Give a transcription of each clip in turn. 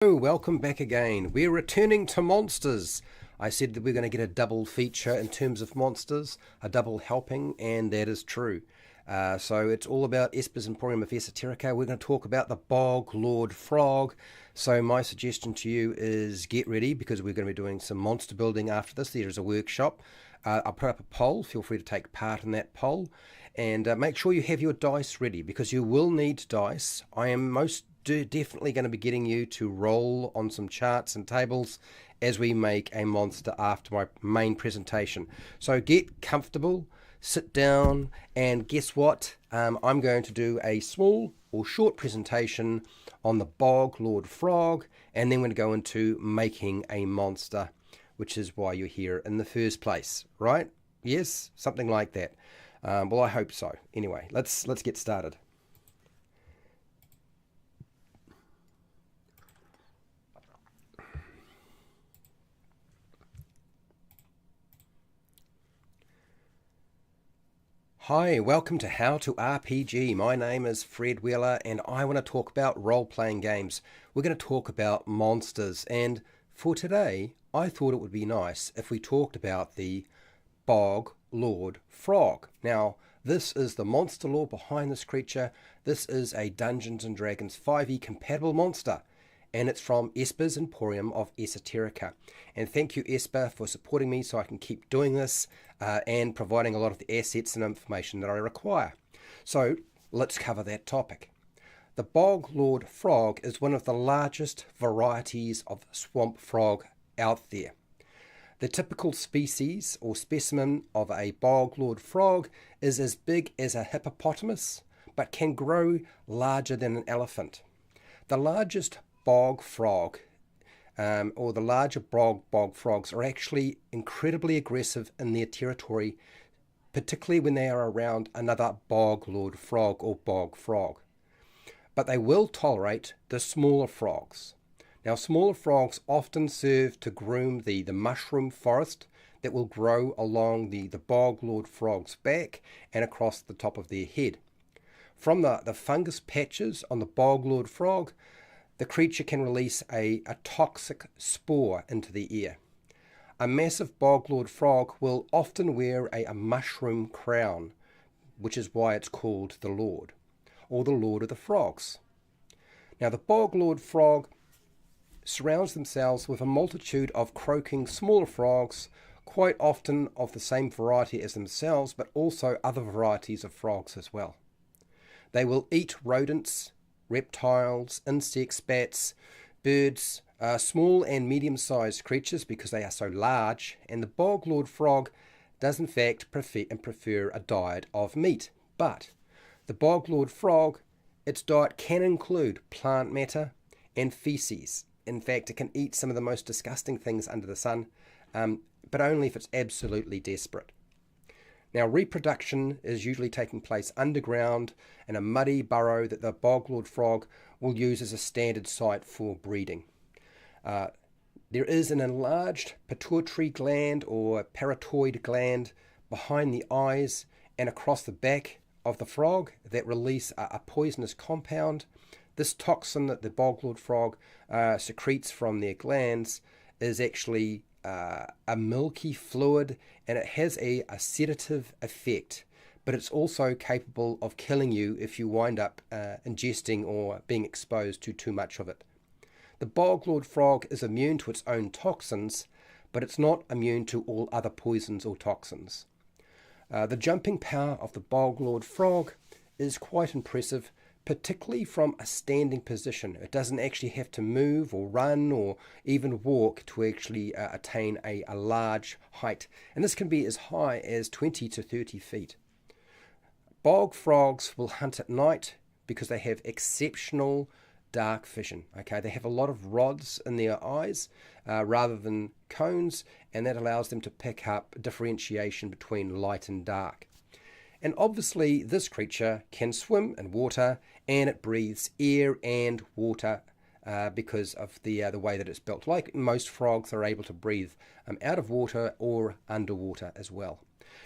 Oh, welcome back again. We're returning to monsters. I said that we're going to get a double feature in terms of monsters, a double helping, and that is true. So it's all about Esper's Emporium of Esoterica. We're going to talk about the Bog Lord Frog. So my suggestion to you is get ready because we're going to be doing some monster building after this. There is a workshop. I'll put up a poll. Feel free to take part in that poll. And make sure you have your dice ready because you will need dice. I am definitely going to be getting you to roll on some charts and tables as we make a monster after my main presentation. So get comfortable, sit down, and guess what? I'm going to do a small or short presentation on the Bog Lord Frog, and then we're going to go into making a monster, which is why you're here in the first place, right? Yes, something like that. Well, I hope so. Anyway, let's get started. Hi, welcome to How to RPG. My name is Fred Wheeler and I want to talk about role-playing games. We're going to talk about monsters, and for today I thought it would be nice if we talked about the Bog Lord Frog. Now, this is the monster lore behind this creature. This is a Dungeons & Dragons 5e compatible monster, and it's from Esper's Emporium of Esoterica. And thank you, Esper, for supporting me so I can keep doing this and providing a lot of the assets and information that I require. So let's cover that topic. The Bog Lord Frog is one of the largest varieties of swamp frog out there. The typical species or specimen of a Bog Lord Frog is as big as a hippopotamus, but can grow larger than an elephant. The largest bog frog, or the larger bog frogs, are actually incredibly aggressive in their territory, particularly when they are around another Bog Lord Frog or bog frog. But they will tolerate the smaller frogs. Now, smaller frogs often serve to groom the mushroom forest that will grow along the Bog Lord Frog's back and across the top of their head. From the fungus patches on the Bog Lord Frog, the creature can release a toxic spore into the air. A massive Bog Lord Frog will often wear a mushroom crown, which is why it's called the Lord, or the Lord of the Frogs. Now, the Bog Lord Frog surrounds themselves with a multitude of croaking smaller frogs, quite often of the same variety as themselves, but also other varieties of frogs as well. They will eat rodents, reptiles, insects, bats, birds, small and medium-sized creatures because they are so large, and the Bog Lord Frog does in fact prefer a diet of meat. But the Bog Lord Frog, its diet can include plant matter and feces. In fact, it can eat some of the most disgusting things under the sun, but only if it's absolutely desperate. Now, reproduction is usually taking place underground in a muddy burrow that the Bog Lord Frog will use as a standard site for breeding. There is an enlarged pituitary gland or parotoid gland behind the eyes and across the back of the frog that release a poisonous compound. This toxin that the Bog Lord Frog secretes from their glands is actually a milky fluid, and it has a sedative effect, but it's also capable of killing you if you wind up ingesting or being exposed to too much of it. The Bog Lord Frog is immune to its own toxins, but it's not immune to all other poisons or toxins. The jumping power of the Bog Lord Frog is quite impressive, particularly from a standing position. It doesn't actually have to move or run or even walk to actually attain a large height. And this can be as high as 20 to 30 feet. Bog frogs will hunt at night because they have exceptional dark vision. Okay, they have a lot of rods in their eyes rather than cones, and that allows them to pick up differentiation between light and dark. And obviously this creature can swim in water, and it breathes air and water because of the way that it's built. Like most frogs are able to breathe out of water or underwater as well.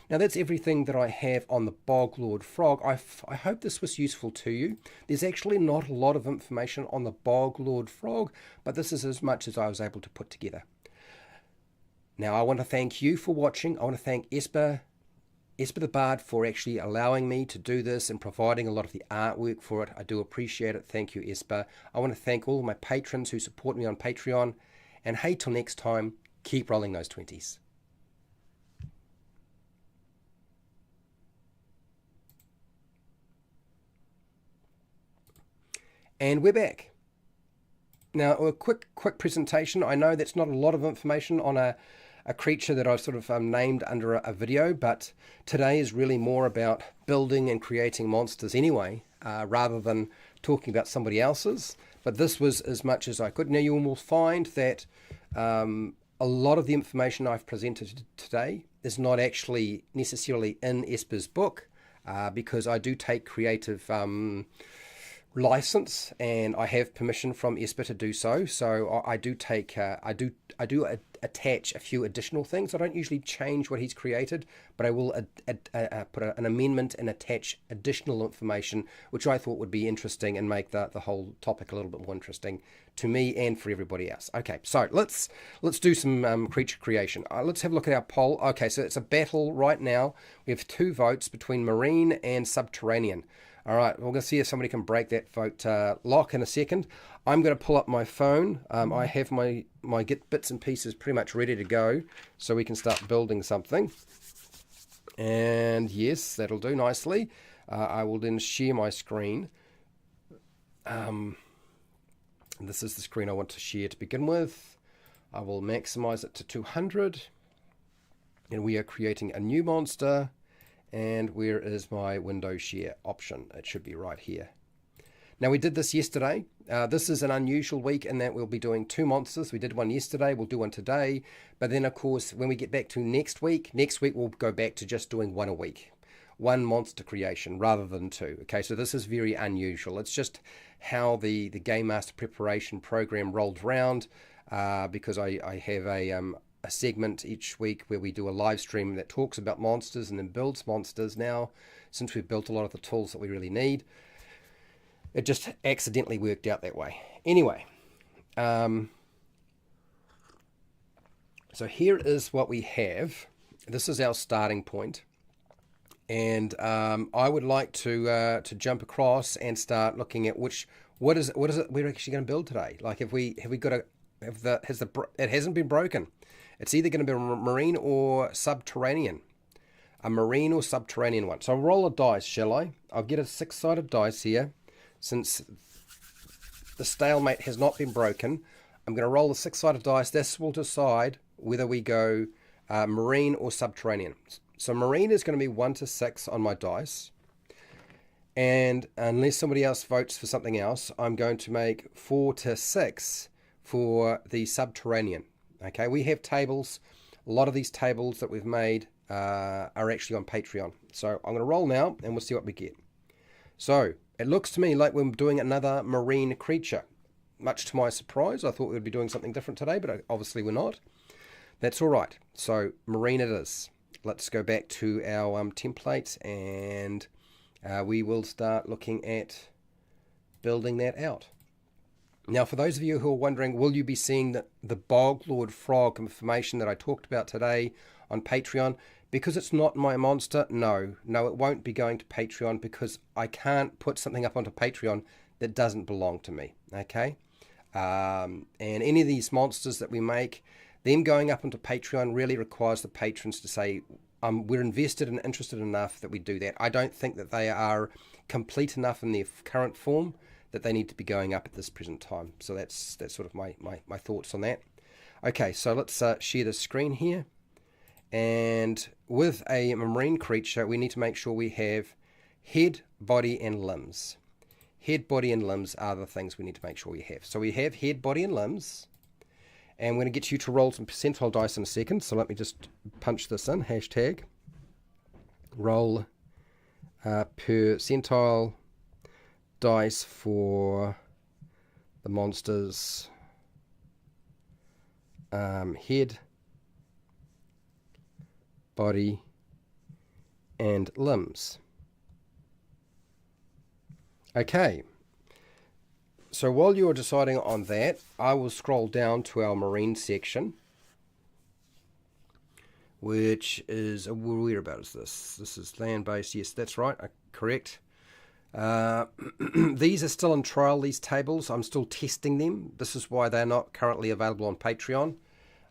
Now that's everything that I have on the Bog Lord Frog. I hope this was useful to you. There's actually not a lot of information on the Bog Lord Frog, but this is as much as I was able to put together. Now I want to thank you for watching. I want to thank Esper the Bard for actually allowing me to do this and providing a lot of the artwork for it. I do appreciate it. Thank you, Esper. I want to thank all of my patrons who support me on Patreon. And hey, till next time, keep rolling those 20s. And we're back. Now, a quick presentation. I know that's not a lot of information on a creature that I've sort of named under a video, but today is really more about building and creating monsters anyway, rather than talking about somebody else's. But this was as much as I could. Now, you will find that a lot of the information I've presented today is not actually necessarily in Esper's book, because I do take creative license, and I have permission from Esper to do so. So I do take, I do attach a few additional things. I don't usually change what he's created, but I will put an amendment and attach additional information, which I thought would be interesting and make the whole topic a little bit more interesting to me and for everybody else. Okay, so let's do some creature creation. Let's have a look at our poll. Okay, so it's a battle right now. We have 2 votes between marine and subterranean. All right, we're going to see if somebody can break that vote lock in a second. I'm going to pull up my phone. I have my get bits and pieces pretty much ready to go, so we can start building something. And yes, that'll do nicely. I will then share my screen. This is the screen I want to share to begin with. I will maximize it to 200. And we are creating a new monster. And where is my window share option? It should be right here. Now, we did this yesterday. This is an unusual week in that we'll be doing 2 monsters. We did one yesterday, we'll do one today. But then, of course, when we get back to next week we'll go back to just doing 1 a week. 1 monster creation rather than 2. Okay, so this is very unusual. It's just how the Game Master preparation program rolled around, because I have a segment each week where we do a live stream that talks about monsters and then builds monsters. Now, since we've built a lot of the tools that we really need, it just accidentally worked out that way. Anyway, so here is what we have. This is our starting point, and I would like to jump across and start looking at what is it we're actually going to build today. Like, it hasn't been broken. It's either going to be marine or subterranean. A marine or subterranean one. So I'll roll a dice, shall I? I'll get a 6-sided dice here. Since the stalemate has not been broken, I'm going to roll a 6-sided dice. This will decide whether we go marine or subterranean. So marine is going to be 1 to 6 on my dice. And unless somebody else votes for something else, I'm going to make 4 to 6 for the subterranean. Okay, we have tables. A lot of these tables that we've made are actually on Patreon. So I'm going to roll now, and we'll see what we get. So it looks to me like we're doing another marine creature. Much to my surprise, I thought we would be doing something different today, but obviously we're not. That's all right. So marine it is. Let's go back to our templates, and we will start looking at building that out. Now, for those of you who are wondering, will you be seeing the Bog Lord Frog information that I talked about today on Patreon? Because it's not my monster, no, it won't be going to Patreon, because I can't put something up onto Patreon that doesn't belong to me, okay? And any of these monsters that we make, them going up onto Patreon really requires the patrons to say, we're invested and interested enough that we do that. I don't think that they are complete enough in their current form that they need to be going up at this present time. So that's sort of my thoughts on that. Okay, so let's share the screen here. And with a marine creature, we need to make sure we have head, body, and limbs. Head, body, and limbs are the things we need to make sure we have. So we have head, body, and limbs. And I'm going to get you to roll some percentile dice in a second. So let me just punch this in. Hashtag roll percentile dice for the monsters head, body, and limbs. Okay, so while you're deciding on that, I will scroll down to our marine section, which is, whereabout is this? This is land-based. Yes, that's right. Correct. These are still in trial, these tables. I'm still testing them. This is why they're not currently available on Patreon.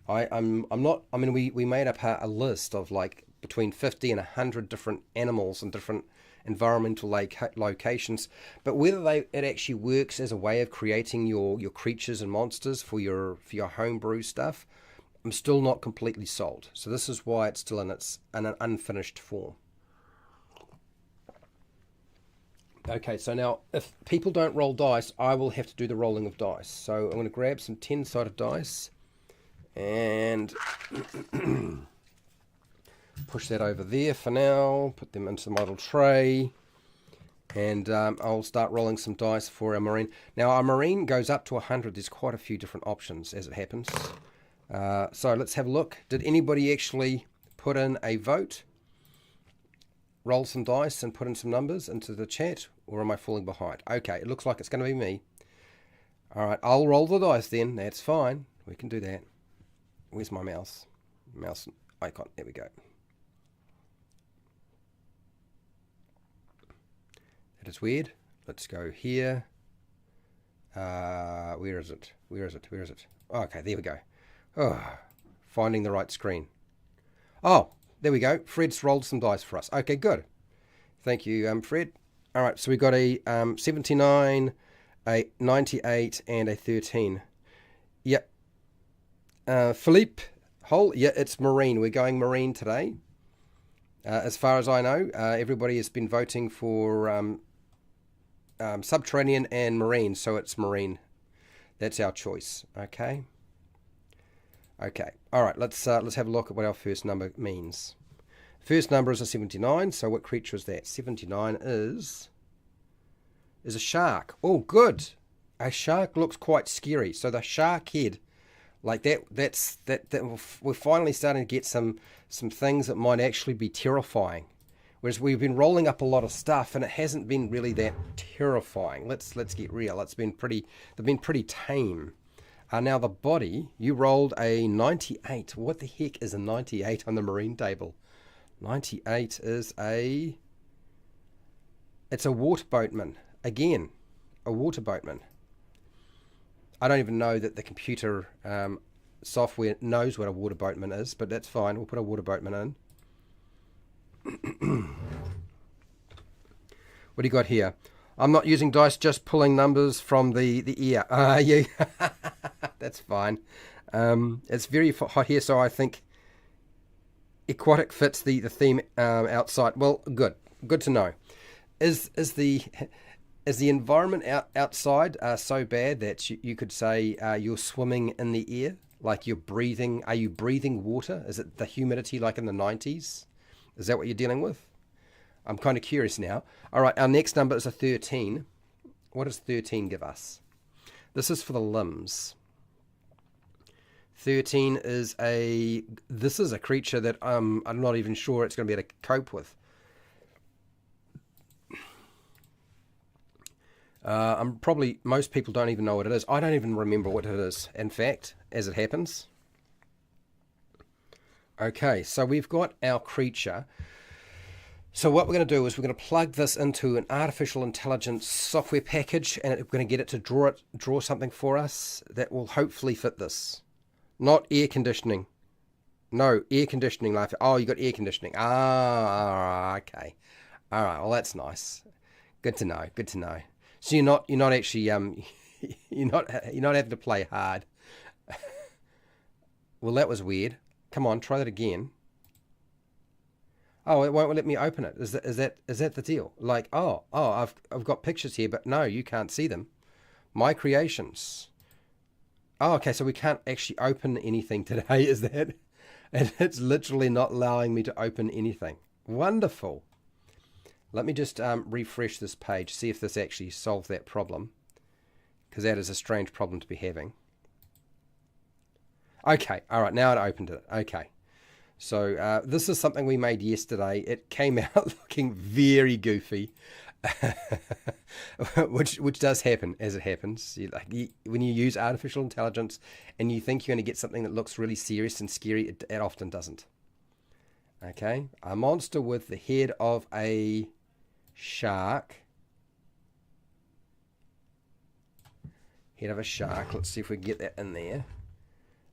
I'm not, I mean, we made up a list of like between 50 and 100 different animals and different environmental locations, but whether it actually works as a way of creating your creatures and monsters for your homebrew stuff, I'm still not completely sold. So this is why it's still in an unfinished form. Okay, so now if people don't roll dice, I will have to do the rolling of dice. So I'm going to grab some 10-sided dice and push that over there for now, put them into the model tray, and I'll start rolling some dice for our marine. Now our marine goes up to 100. There's quite a few different options as it happens. So let's have a look. Did anybody actually put in a vote, roll some dice and put in some numbers into the chat, or am I falling behind? Okay, it looks like it's going to be me. All right, I'll roll the dice then. That's fine. We can do that. Where's my mouse? Mouse icon. There we go. That is weird. Let's go here. Where is it? Where is it? Where is it? Oh, okay, there we go. Oh, finding the right screen. Oh, there we go. Fred's rolled some dice for us. Okay, good. Thank you, Fred. All right, so we got a 79, a 98, and a 13. Yep. Philippe Hole, yeah, it's marine. We're going marine today. As far as I know, everybody has been voting for subterranean and marine, so it's marine. That's our choice. Okay. Okay. All right. Let's have a look at what our first number means. First number is a 79. So what creature is that? 79 is a shark. Oh, good. A shark looks quite scary. So the shark head, like that. We're finally starting to get some things that might actually be terrifying. Whereas we've been rolling up a lot of stuff and it hasn't been really that terrifying. Let's get real. They've been pretty tame. Now the body, you rolled a 98. What the heck is a 98 on the marine table? 98 is it's a water boatman. Again, a water boatman. I don't even know that the computer software knows what a water boatman is, but that's fine. We'll put a water boatman in. What do you got here? I'm not using dice, just pulling numbers from the ear. Yeah, that's fine. It's very hot here, so I think aquatic fits the theme outside. Well, good to know. Is the environment outside so bad that you could say you're swimming in the air, like you're breathing? Are you breathing water? Is it the humidity like in the 90s? Is that what you're dealing with? I'm kind of curious now. All right, our next number is a 13. What does 13 give us? This is for the limbs. 13 is this is a creature that I'm not even sure it's going to be able to cope with. Most people don't even know what it is. I don't even remember what it is, in fact, as it happens. Okay, so we've got our creature. So what we're going to do is we're going to plug this into an artificial intelligence software package, and we're going to get it to draw something for us that will hopefully fit this. Not air conditioning. No, air conditioning. Like, oh, you got air conditioning. Ah, okay. All right. Well, that's nice. Good to know. Good to know. So you're not actually you're not having to play hard. Well, that was weird. Come on, try that again. Oh, it won't let me open it. Is that the deal? Like, oh, I've got pictures here, but no, you can't see them. My creations. Oh, okay, so we can't actually open anything today, is that? And it's literally not allowing me to open anything. Wonderful. Let me just refresh this page, see if this actually solves that problem, because that is a strange problem to be having. Okay, all right, now it opened it. Okay. So this is something we made yesterday. It came out looking very goofy, which does happen as it happens. When you use artificial intelligence and you think you're going to get something that looks really serious and scary, it often doesn't. Okay, a monster with the head of a shark. Head of a shark. Let's see if we can get that in there.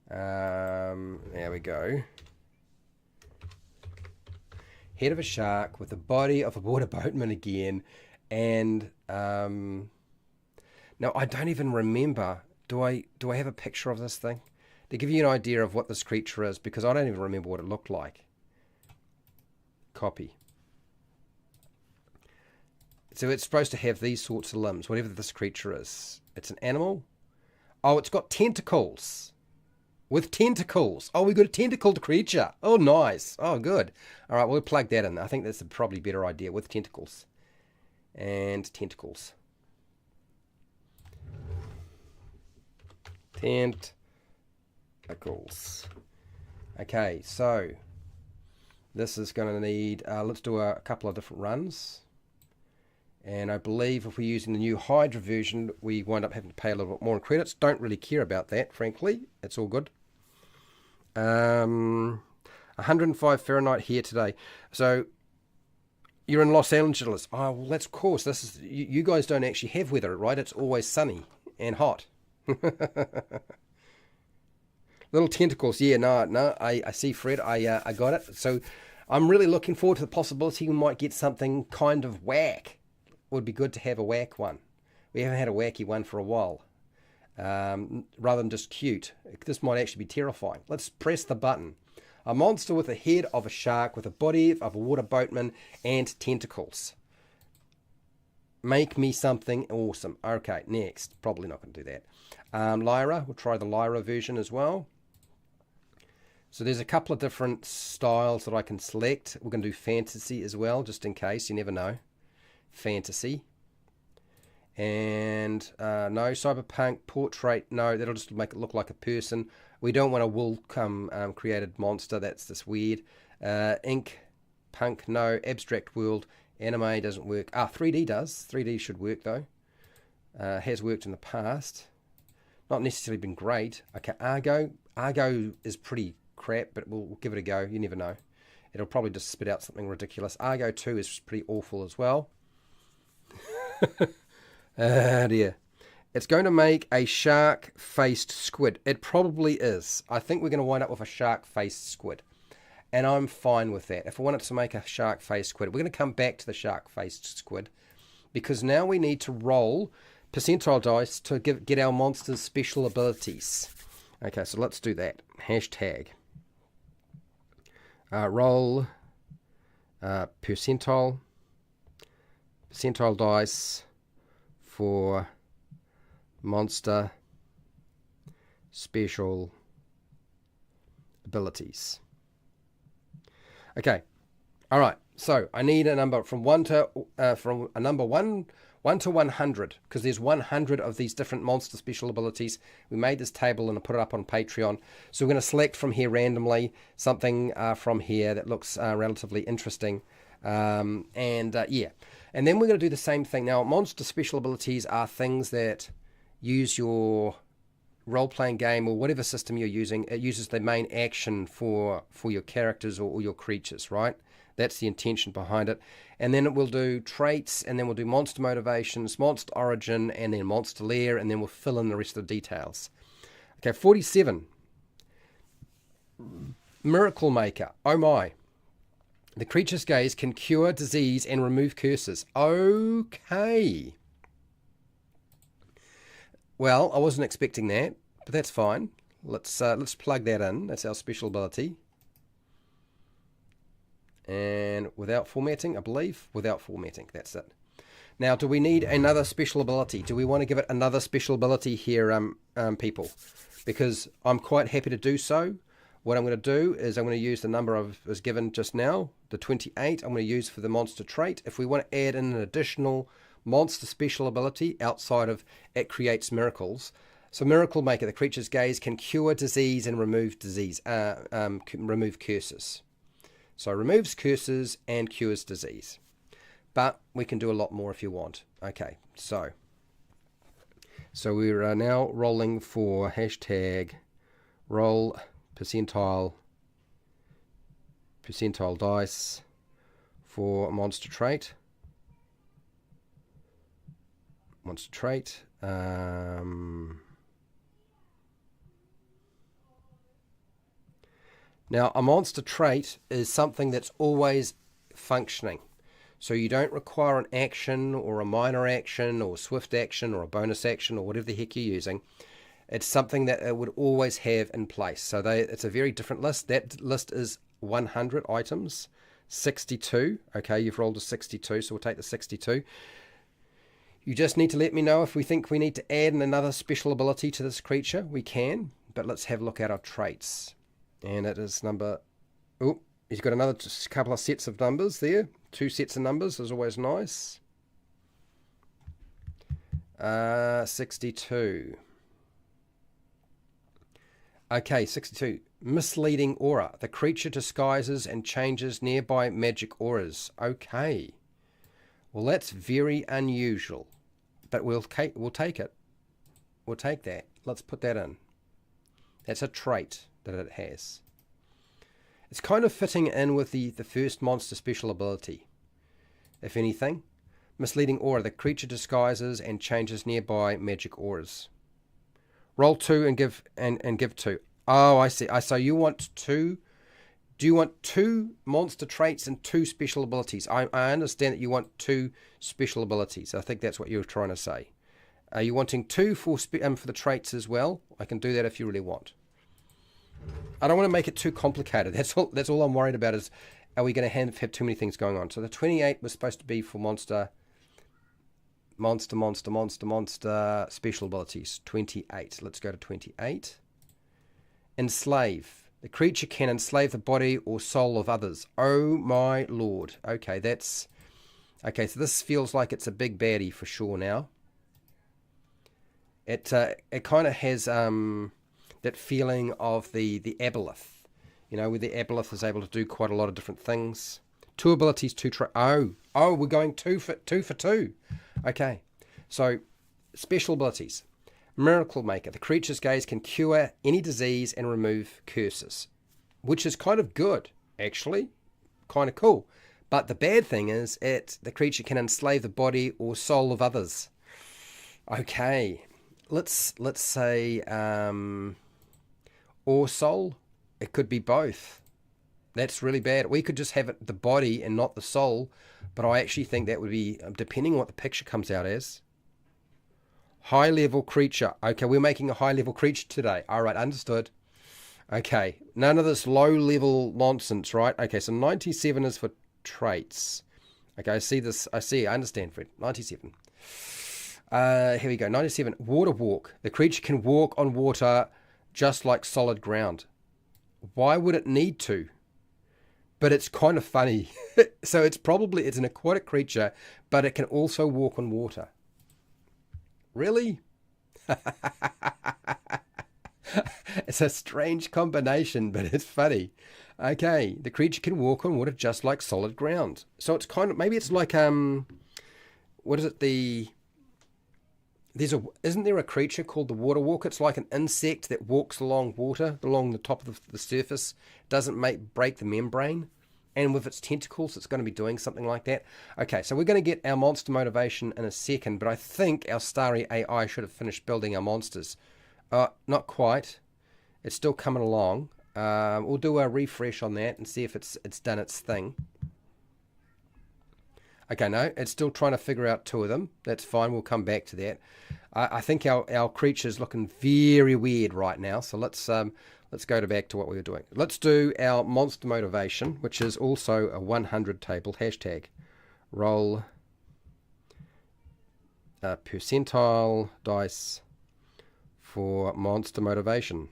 There we go. Head of a shark with the body of a water boatman again. And now I don't even remember. Do I have a picture of this thing? To give you an idea of what this creature is, because I don't even remember what it looked like. Copy. So it's supposed to have these sorts of limbs, whatever this creature is. It's an animal. Oh, it's got tentacles. With tentacles. Oh, we got a tentacled creature. Oh, nice. Oh, good. All right, we'll plug that in. I think that's a probably better idea, with tentacles. And tentacles. Tentacles. Okay, so this is going to need, let's do a couple of different runs. And I believe if we're using the new Hydra version, we wind up having to pay a little bit more in credits. Don't really care about that, frankly. It's all good. 105 Fahrenheit here today. So you're in Los Angeles. Oh, well, that's of course. This is you guys don't actually have weather, right? It's always sunny and hot. Little tentacles. Yeah, no. I see, Fred. I got it. So I'm really looking forward to the possibility we might get something kind of whack. Would be good to have a whack one. We haven't had a wacky one for a while. Rather than just cute. This might actually be terrifying. Let's press the button. A monster with a head of a shark, with a body of a water boatman, and tentacles. Make me something awesome. Okay, next. Probably not going to do that. Lyra. We'll try the Lyra version as well. So there's a couple of different styles that I can select. We're going to do fantasy as well, just in case. You never know. Fantasy. And no, cyberpunk, portrait, no, that'll just make it look like a person. We don't want a wool created monster, that's just weird. Ink, punk, no. Abstract world, anime doesn't work. 3D does. 3D should work though. Has worked in the past. Not necessarily been great. Okay, Argo. Argo is pretty crap, but we'll give it a go. You never know. It'll probably just spit out something ridiculous. Argo 2 is pretty awful as well. Dear. It's going to make a shark-faced squid. It probably is. I think we're going to wind up with a shark-faced squid. And I'm fine with that. If I wanted to make a shark-faced squid, we're going to come back to the shark-faced squid. Because now we need to roll percentile dice to get our monster's special abilities. Okay, so let's do that. Hashtag. Roll percentile dice for monster special abilities. Okay, all right. So I need a number from 1 to 100, because there's 100 of these different monster special abilities. We made this table and I put it up on Patreon. So we're going to select from here randomly something from here that looks relatively interesting. Yeah. And then we're going to do the same thing. Now, monster special abilities are things that use your role-playing game or whatever system you're using. It uses the main action for your characters or your creatures, right? That's the intention behind it. And then we'll do traits, and then we'll do monster motivations, monster origin, and then monster lair, and then we'll fill in the rest of the details. Okay, 47. Miracle Maker. Oh my. The creature's gaze can cure disease and remove curses. Okay. Well, I wasn't expecting that, but that's fine. Let's plug that in. That's our special ability. And without formatting, I believe. Without formatting, that's it. Now, do we need another special ability? Do we want to give it another special ability here, people? Because I'm quite happy to do so. What I'm going to do is I'm going to use the number I was given just now, the 28. I'm going to use for the monster trait. If we want to add in an additional monster special ability outside of it creates miracles. So Miracle Maker, the creature's gaze can cure disease and remove remove curses. So removes curses and cures disease. But we can do a lot more if you want. Okay, so we are now rolling for hashtag roll percentile dice for monster trait. Now, a monster trait is something that's always functioning. So you don't require an action or a minor action or swift action or a bonus action or whatever the heck you're using. It's something that it would always have in place. So it's a very different list. That list is 100 items, 62. Okay, you've rolled a 62, so we'll take the 62. You just need to let me know if we think we need to add another special ability to this creature. We can, but let's have a look at our traits. And it is number... Oh, he's got another couple of sets of numbers there. 2 sets of numbers is always nice. 62. Okay, 62. Misleading aura. The creature disguises and changes nearby magic auras. Okay. Well, that's very unusual. But we'll take it. We'll take that. Let's put that in. That's a trait that it has. It's kind of fitting in with the first monster special ability, if anything. Misleading aura. The creature disguises and changes nearby magic auras. Roll 2 and give 2. Oh, I see. So you want 2. Do you want 2 monster traits and 2 special abilities? I understand that you want 2 special abilities. I think that's what you were trying to say. Are you wanting 2 for the traits as well? I can do that if you really want. I don't want to make it too complicated. That's all I'm worried about is, are we going to have too many things going on? So the 28 was supposed to be for monster special abilities. 28. Let's go to 28. Enslave. The creature can enslave the body or soul of others. Oh my lord. Okay, so this feels like it's a big baddie for sure now. It kind of has that feeling of the aboleth, where the aboleth is able to do quite a lot of different things. 2 abilities, 2 traits. Oh, we're going 2 for 2. Okay, so special abilities. Miracle Maker. The creature's gaze can cure any disease and remove curses, which is kind of good, actually. Kind of cool. But the bad thing is the creature can enslave the body or soul of others. Okay, let's say or soul. It could be both. That's really bad. We could just have the body and not the soul, but I actually think that would be, depending on what the picture comes out as. High level creature. Okay, we're making a high level creature today. All right, understood. Okay, none of this low level nonsense, right? Okay, so 97 is for traits. Okay, I see this. I understand, Fred. 97. Here we go. 97. Water walk. The creature can walk on water just like solid ground. Why would it need to? But it's kind of funny. So it's an aquatic creature, but it can also walk on water. Really? It's a strange combination, but it's funny. Okay, the creature can walk on water just like solid ground. So it's kind of, maybe it's like, what is it, isn't there a creature called the water walker? It's like an insect that walks along water, along the top of the surface, doesn't break the membrane. And with its tentacles, it's going to be doing something like that. Okay, so we're going to get our monster motivation in a second, but I think our Starry AI should have finished building our monsters. Not quite. It's still coming along. We'll do a refresh on that and see if it's done its thing. Okay, no, it's still trying to figure out 2 of them. That's fine, we'll come back to that. I think our creature's looking very weird right now, so let's go back to what we were doing. Let's do our monster motivation, which is also a 100 table. Hashtag roll percentile dice for monster motivation.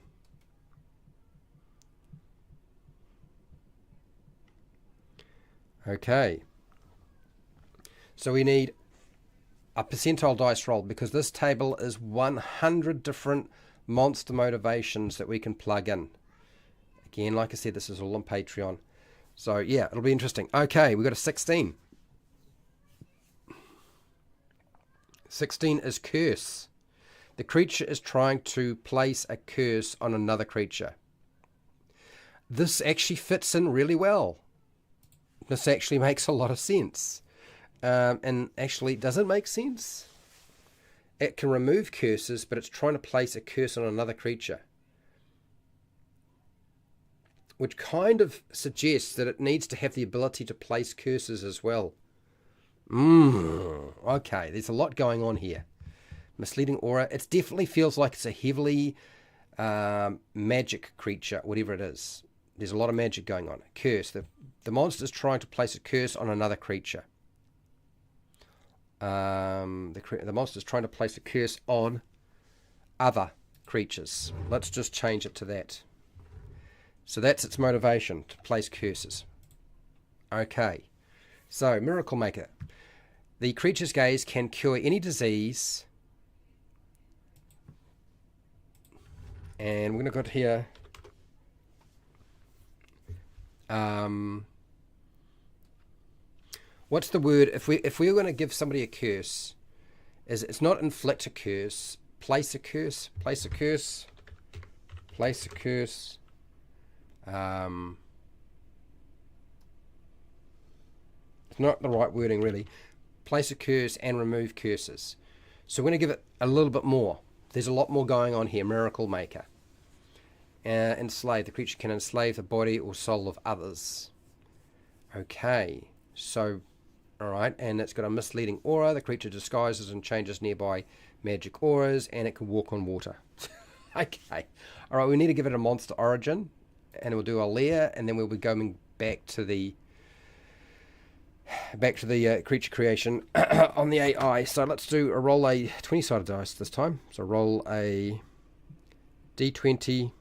Okay. So we need a percentile dice roll because this table is 100 different monster motivations that we can plug in. Again, like I said, this is all on Patreon. So, yeah, it'll be interesting. Okay, we got a 16. 16 is curse. The creature is trying to place a curse on another creature. This actually fits in really well. This actually makes a lot of sense. And actually, does it make sense? It can remove curses, but it's trying to place a curse on another creature, which kind of suggests that it needs to have the ability to place curses as well. Okay, there's a lot going on here. Misleading aura. It definitely feels like it's a heavily magic creature, whatever it is. There's a lot of magic going on. Curse. The monster's trying to place a curse on another creature. The monster's trying to place a curse on other creatures. Let's just change it to that. So that's its motivation, to place curses. Okay. So, Miracle Maker. The creature's gaze can cure any disease. And we're going to go here. What's the word? If we were going to give somebody a curse, it's not inflict a curse, place a curse, place a curse, place a curse. It's not the right wording really. Place a curse and remove curses. So we're going to give it a little bit more. There's a lot more going on here. Miracle Maker. Enslave. The creature can enslave the body or soul of others. Okay. So, alright. And it's got a misleading aura. The creature disguises and changes nearby magic auras. And it can walk on water. Okay. Alright, we need to give it a monster origin. And we'll do a layer. And then we'll be going back to the creature creation on the AI. So let's roll a 20-sided dice this time. So roll a D20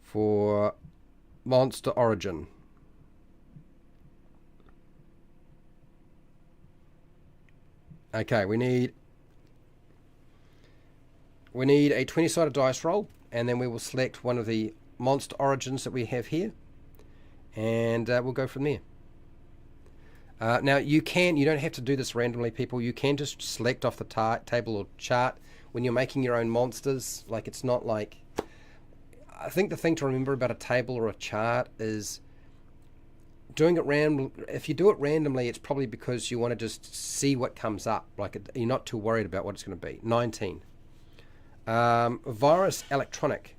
for monster origin. Okay, we need a 20-sided dice roll, and then we will select one of the monster origins that we have here, and we'll go from there. Now you don't have to do this randomly, people. You can just select off the table or chart when you're making your own monsters. Like, it's not like, I think the thing to remember about a table or a chart is doing it random. If you do it randomly, it's probably because you want to just see what comes up. Like, you're not too worried about what it's going to be. 19. Virus electronic.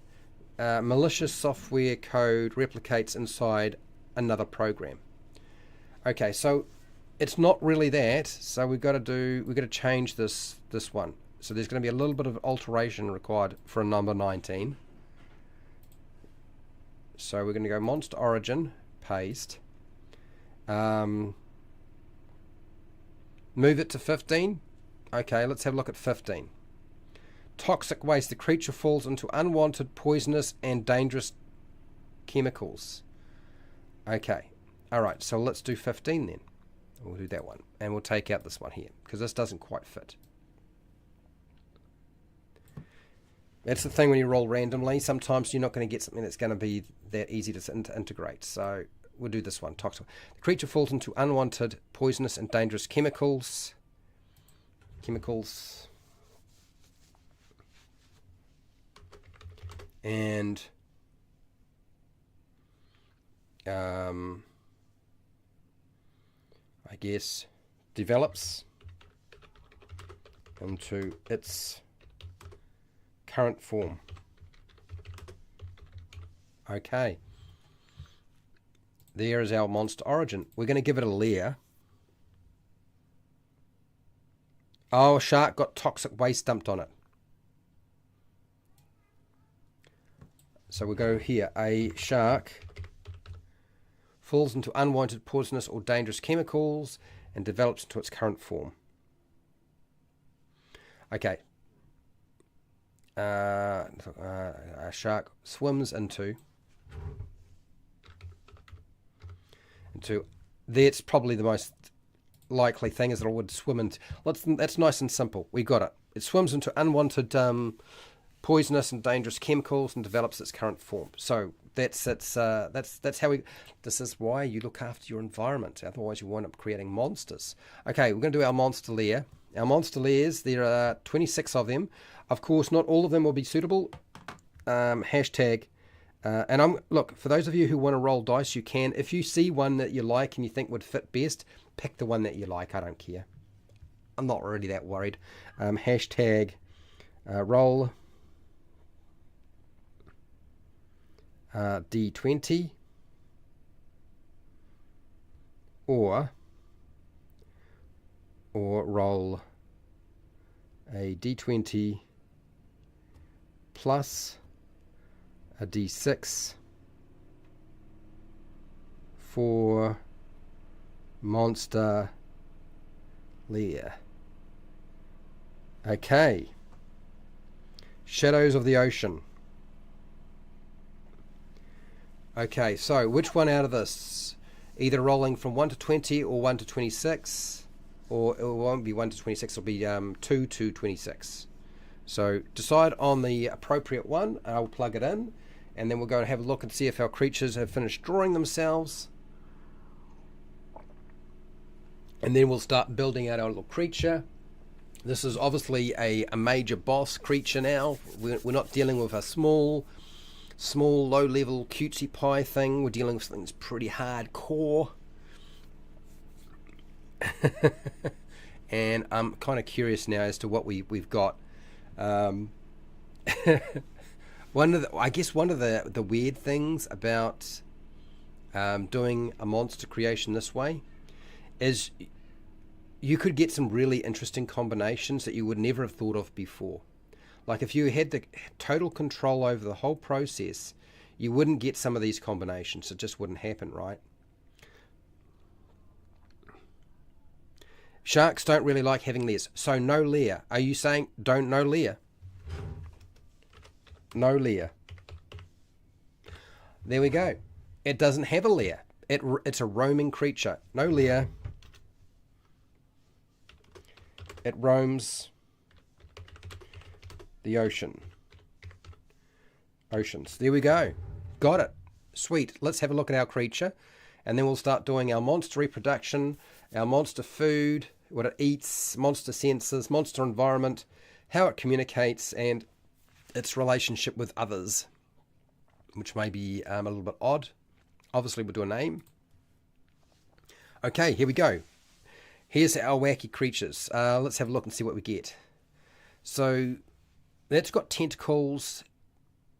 Malicious software code replicates inside another program. Okay, so it's not really that. So we've got to change this one. So there's going to be a little bit of alteration required for a number 19. So we're going to go monster origin, paste. Move it to 15. Okay, let's have a look at 15. Toxic waste. The creature falls into unwanted, poisonous, and dangerous chemicals. Okay. Alright, so let's do 15 then. We'll do that one. And we'll take out this one here, because this doesn't quite fit. That's the thing when you roll randomly. Sometimes you're not going to get something that's going to be that easy to integrate. So we'll do this one. Toxic. The creature falls into unwanted, poisonous, and dangerous chemicals. And I guess develops into its current form. Okay. There is our monster origin. We're going to give it a layer. Oh, a shark got toxic waste dumped on it. So we'll go here. A shark falls into unwanted, poisonous, or dangerous chemicals and develops into its current form. Okay. A shark swims into that's probably the most likely thing, is that it would swim into. That's nice and simple. We got it. It swims into unwanted, poisonous and dangerous chemicals and develops its current form. So That's how we. This is why you look after your environment. Otherwise, you wind up creating monsters. Okay, we're going to do our monster lair. Our monster lairs. There are 26 of them. Of course, not all of them will be suitable. Hashtag. And look, for those of you who want to roll dice, you can. If you see one that you like and you think would fit best, pick the one that you like. I don't care. I'm not really that worried. Hashtag roll D20 or roll a D20 plus a D6 for monster lair. Okay. Shadows of the Ocean. Okay, so which one out of this? Either rolling from 1 to 20 or 1 to 26, or it won't be 1 to 26, it'll be 2 to 26. So decide on the appropriate one. I'll plug it in, and then we'll go and have a look and see if our creatures have finished drawing themselves. And then we'll start building out our little creature. This is obviously a major boss creature now. We're not dealing with a small, low-level cutesy pie thing. We're dealing with something that's pretty hardcore. And I'm kind of curious now as to what we've got. I guess one of the weird things about doing a monster creation this way is you could get some really interesting combinations that you would never have thought of before. Like if you had the total control over the whole process, you wouldn't get some of these combinations. It just wouldn't happen, right? Sharks don't really like having lairs. So no lair. Are you saying don't no lair? No lair. There we go. It doesn't have a lair. It's a roaming creature. No lair. It roams the oceans. There we go. Got it. Sweet. Let's have a look at our creature, and then we'll start doing our monster reproduction, our monster food, what it eats, monster senses, monster environment, how it communicates, and its relationship with others, which may be a little bit odd. Obviously, we'll do a name. Okay, here we go. Here's our wacky creatures. Let's have a look and see what we get. So that's got tentacles.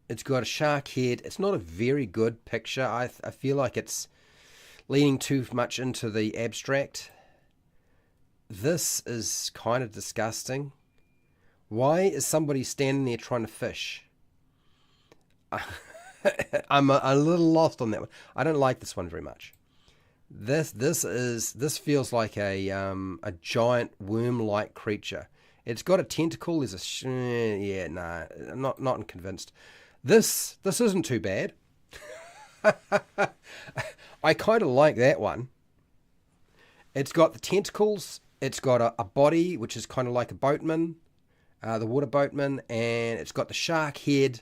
It's got a shark head. It's not a very good picture. I feel like it's leaning too much into the abstract. This is kind of disgusting. Why is somebody standing there trying to fish? I'm a little lost on that one. I don't like this one very much. This feels like a giant worm-like creature. It's got a tentacle. There's a yeah, nah, I'm not convinced. This isn't too bad. I kind of like that one. It's got the tentacles. It's got a body which is kind of like a boatman, the water boatman, and it's got the shark head.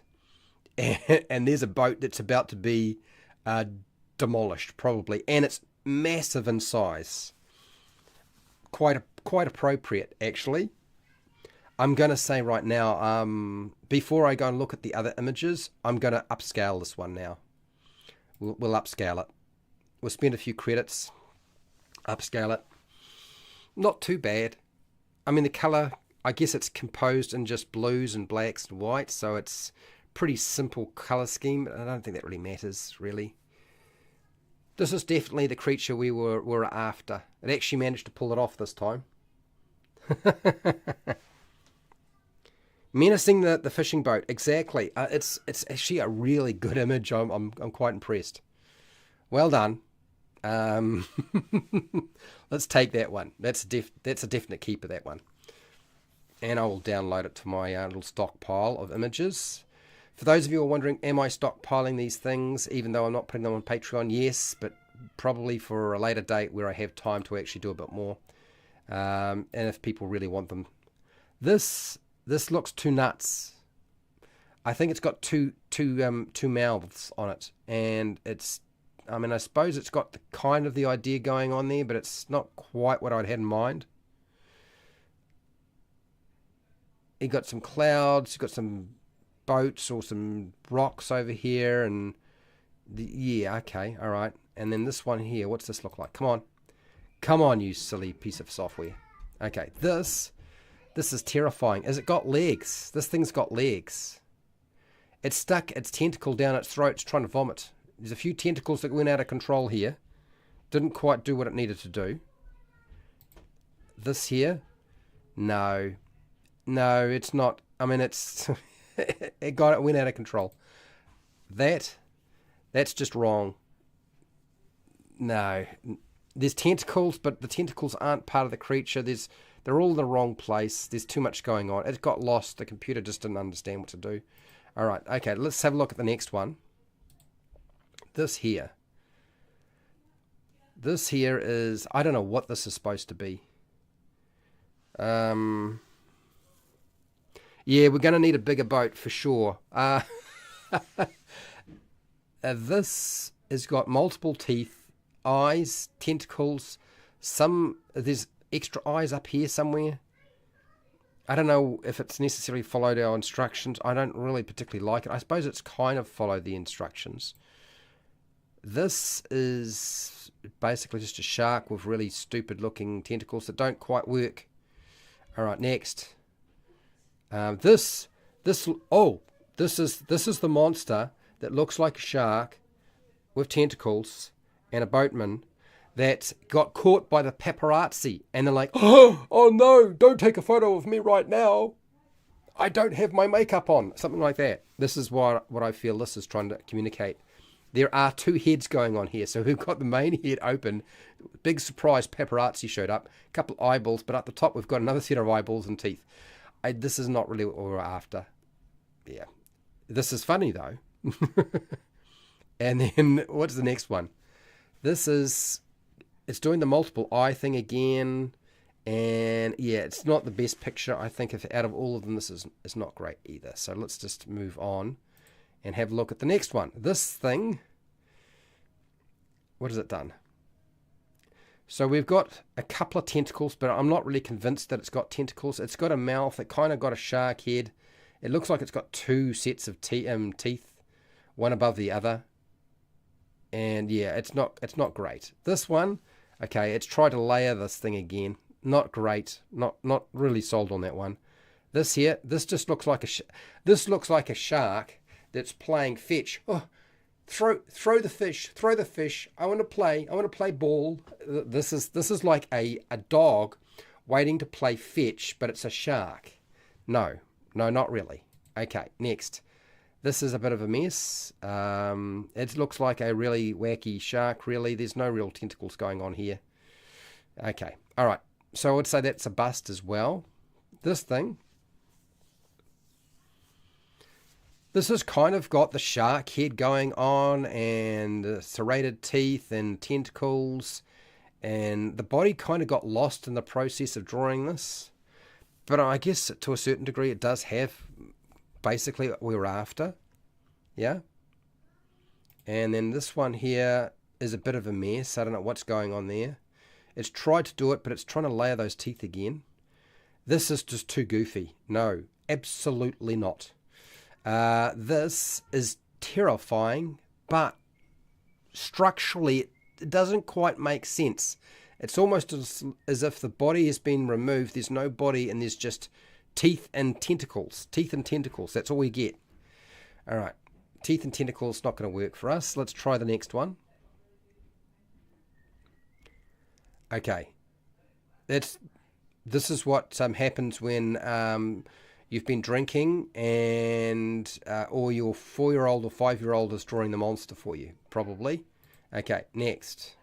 And there's a boat that's about to be demolished, probably, and it's massive in size. Quite appropriate, actually. I'm going to say right now, before I go and look at the other images, I'm going to upscale this one now. We'll upscale it. We'll spend a few credits, upscale it. Not too bad. I mean, the colour, I guess it's composed in just blues and blacks and whites, so it's pretty simple colour scheme. I don't think that really matters, really. This is definitely the creature we were after. It actually managed to pull it off this time. Menacing the fishing boat, exactly. It's actually a really good image. I'm quite impressed. Well done. Let's take that one. That's a definite keeper, that one. And I will download it to my little stockpile of images. For those of you who are wondering, am I stockpiling these things even though I'm not putting them on Patreon? Yes, but probably for a later date where I have time to actually do a bit more. And if people really want them. This looks too nuts. I think it's got two mouths on it, and it's, I mean, I suppose it's got the idea going on there, but it's not quite what I'd had in mind. You got some clouds, you got some boats or some rocks over here, and yeah, okay, all right. And then this one here, what's this look like? Come on, you silly piece of software. Okay, this is terrifying. Has it got legs? This thing's got legs. It's stuck its tentacle down its throat, it's trying to vomit. There's a few tentacles that went out of control here. Didn't quite do what it needed to do. This here, no, it's not. I mean, it's it went out of control. That's just wrong. No, there's tentacles, but the tentacles aren't part of the creature. They're all in the wrong place. There's too much going on. It got lost. The computer just didn't understand what to do. All right, okay, let's have a look at the next one. This here is, I don't know what this is supposed to be. Yeah, we're going to need a bigger boat for sure. This has got multiple teeth, eyes, tentacles. There's extra eyes up here somewhere. I don't know if it's necessarily followed our instructions. I don't really particularly like it. I suppose it's kind of followed the instructions. This is basically just a shark with really stupid looking tentacles that don't quite work. All right, next. This is the monster that looks like a shark with tentacles and a boatman that got caught by the paparazzi, and they're like, oh no, don't take a photo of me right now. I don't have my makeup on. Something like that. This is what I feel this is trying to communicate. There are two heads going on here. So we've got the main head open. Big surprise, paparazzi showed up. A couple of eyeballs, but at the top we've got another set of eyeballs and teeth. This is not really what we're after. Yeah. This is funny though. And then what's the next one? It's doing the multiple eye thing again. And yeah, it's not the best picture. I think if out of all of them, this is not great either. So let's just move on and have a look at the next one. This thing, what has it done? So we've got a couple of tentacles, but I'm not really convinced that it's got tentacles. It's got a mouth. It kind of got a shark head. It looks like it's got two sets of teeth, one above the other. And yeah, it's not great. This one, okay, it's tried to layer this thing again. Not great. Not really sold on that one. This here, this just looks like this looks like a shark that's playing fetch. Oh, throw the fish. I want to play ball. This is like a dog waiting to play fetch, but it's a shark. No, not really. Okay, next. This is a bit of a mess. It looks like a really wacky shark, really. There's no real tentacles going on here. Okay, all right. So I would say that's a bust as well. This thing. This has kind of got the shark head going on and serrated teeth and tentacles. And the body kind of got lost in the process of drawing this. But I guess to a certain degree it does have basically what we were after. Yeah. And then this one here is a bit of a mess. I don't know what's going on there. It's tried to do it, but it's trying to layer those teeth again. This is just too goofy. No, absolutely not. This is terrifying, but structurally it doesn't quite make sense. It's almost as if the body has been removed. There's no body and there's just teeth and tentacles. Teeth and tentacles. That's all we get. All right. Teeth and tentacles not going to work for us. Let's try the next one. Okay. This is what happens when you've been drinking and or your 4-year-old or 5-year-old is drawing the monster for you, probably. Okay, next.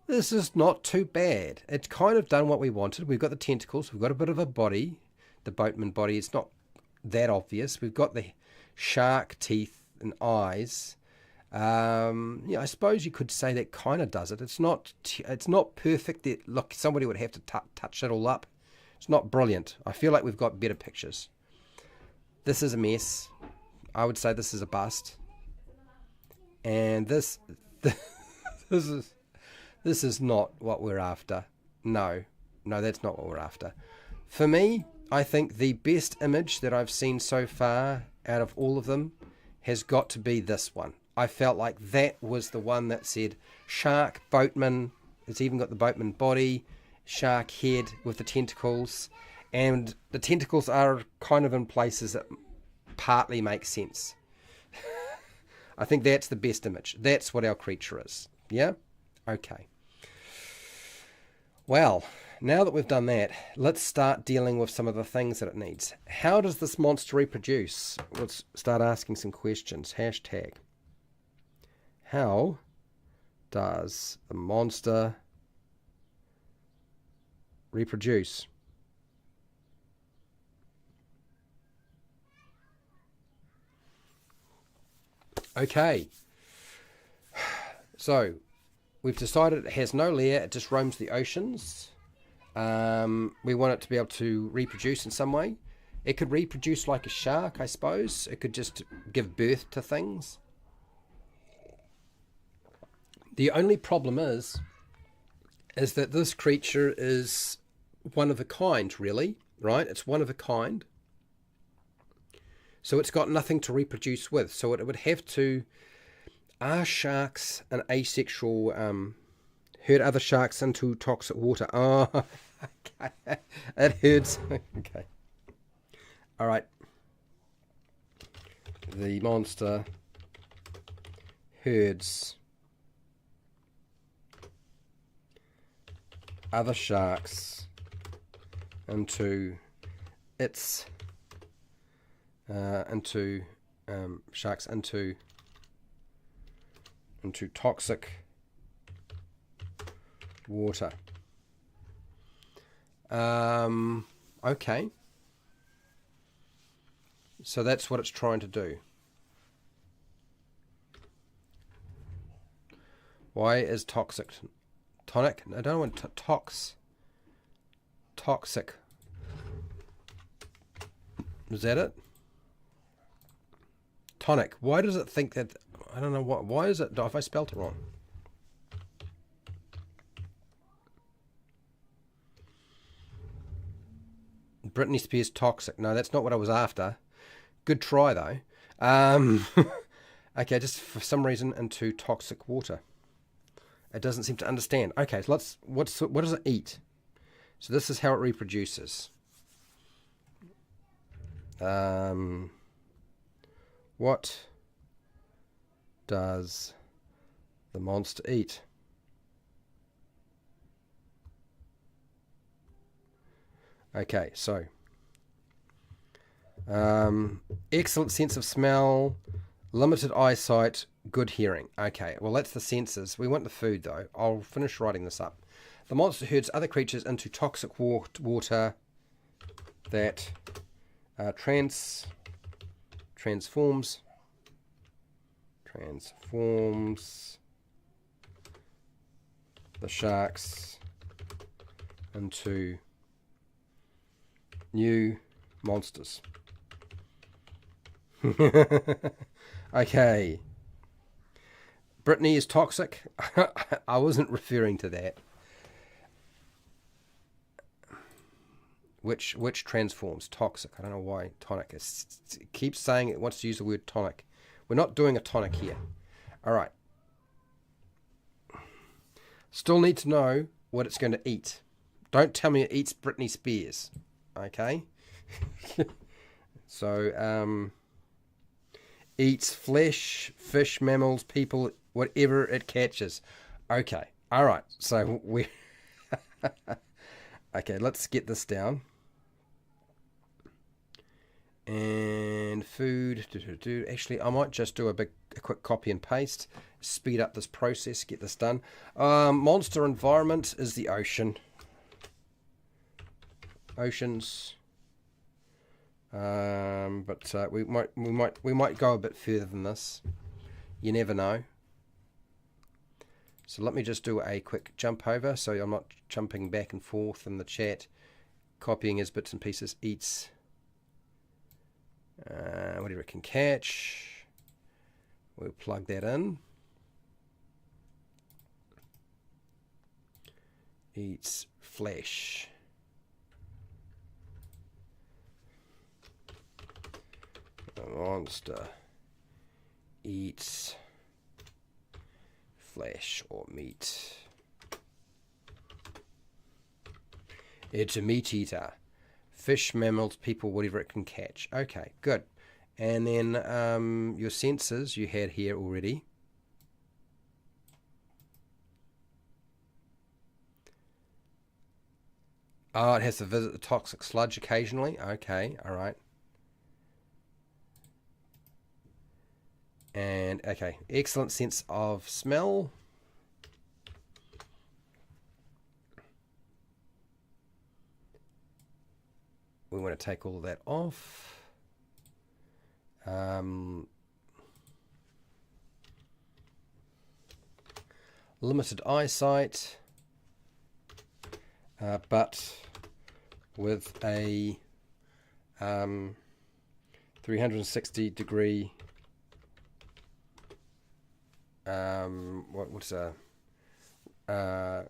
This is not too bad. It's kind of done what we wanted. We've got the tentacles. We've got a bit of a body. The boatman body. It's not that obvious. We've got the shark teeth and eyes. Yeah, I suppose you could say that kind of does it. It's not perfect. Look, somebody would have to touch it all up. It's not brilliant. I feel like we've got better pictures. This is a mess. I would say this is a bust. And this is this is not what we're after. No, that's not what we're after. For me, I think the best image that I've seen so far out of all of them has got to be this one. I felt like that was the one that said shark, boatman. It's even got the boatman body, shark head with the tentacles, and the tentacles are kind of in places that partly make sense. I think that's the best image. That's what our creature is. Yeah? Okay. Well, now that we've done that, let's start dealing with some of the things that it needs. How does this monster reproduce? Let's start asking some questions. Hashtag. How does the monster reproduce? Okay. So, we've decided it has no lair, it just roams the oceans. We want it to be able to reproduce in some way. It could reproduce like a shark, I suppose. It could just give birth to things. The only problem is that this creature is one of a kind, really, right? It's one of a kind. So it's got nothing to reproduce with. So it would have to... Are sharks an asexual... herd other sharks into toxic water? Oh, okay. It hurts. Okay. All right. The monster herds other sharks into its sharks into toxic water. Okay. So that's what it's trying to do. Why is toxic? Tonic? I don't want toxic. Is that it? Tonic. Why does it think that? I don't know what. Why is it? If I spelt it wrong. Britney Spears toxic. No, that's not what I was after. Good try though. Okay, just for some reason into toxic water. It doesn't seem to understand. Okay, so what does it eat? So this is how it reproduces. What does the monster eat? Okay, so excellent sense of smell, limited eyesight, good hearing. Okay, well that's the senses. We want the food though. I'll finish writing this up. The monster herds other creatures into toxic water that transforms the sharks into new monsters. Okay. Britney is toxic. I wasn't referring to that. Which transforms toxic. I don't know why tonic. It keeps saying it wants to use the word tonic. We're not doing a tonic here. All right. Still need to know what it's going to eat. Don't tell me it eats Britney Spears. Okay. So eats flesh, fish, mammals, people, whatever it catches. Okay. All right. So we okay, let's get this down. And food. Actually, I might just do a quick copy and paste. Speed up this process. Get this done. Monster environment is the ocean. Oceans. But we might go a bit further than this. You never know. So let me just do a quick jump over, so I'm not jumping back and forth in the chat, copying his bits and pieces. Eats Whatever it can catch. We'll plug that in. Eats flesh. A monster eats flesh or meat. It's a meat eater. Fish, mammals, people, whatever it can catch. Okay, good. And then your senses you had here already. Oh, it has to visit the toxic sludge occasionally. Okay, all right. And, okay, excellent sense of smell. We want to take all of that off. Limited eyesight, but with a 360-degree what's a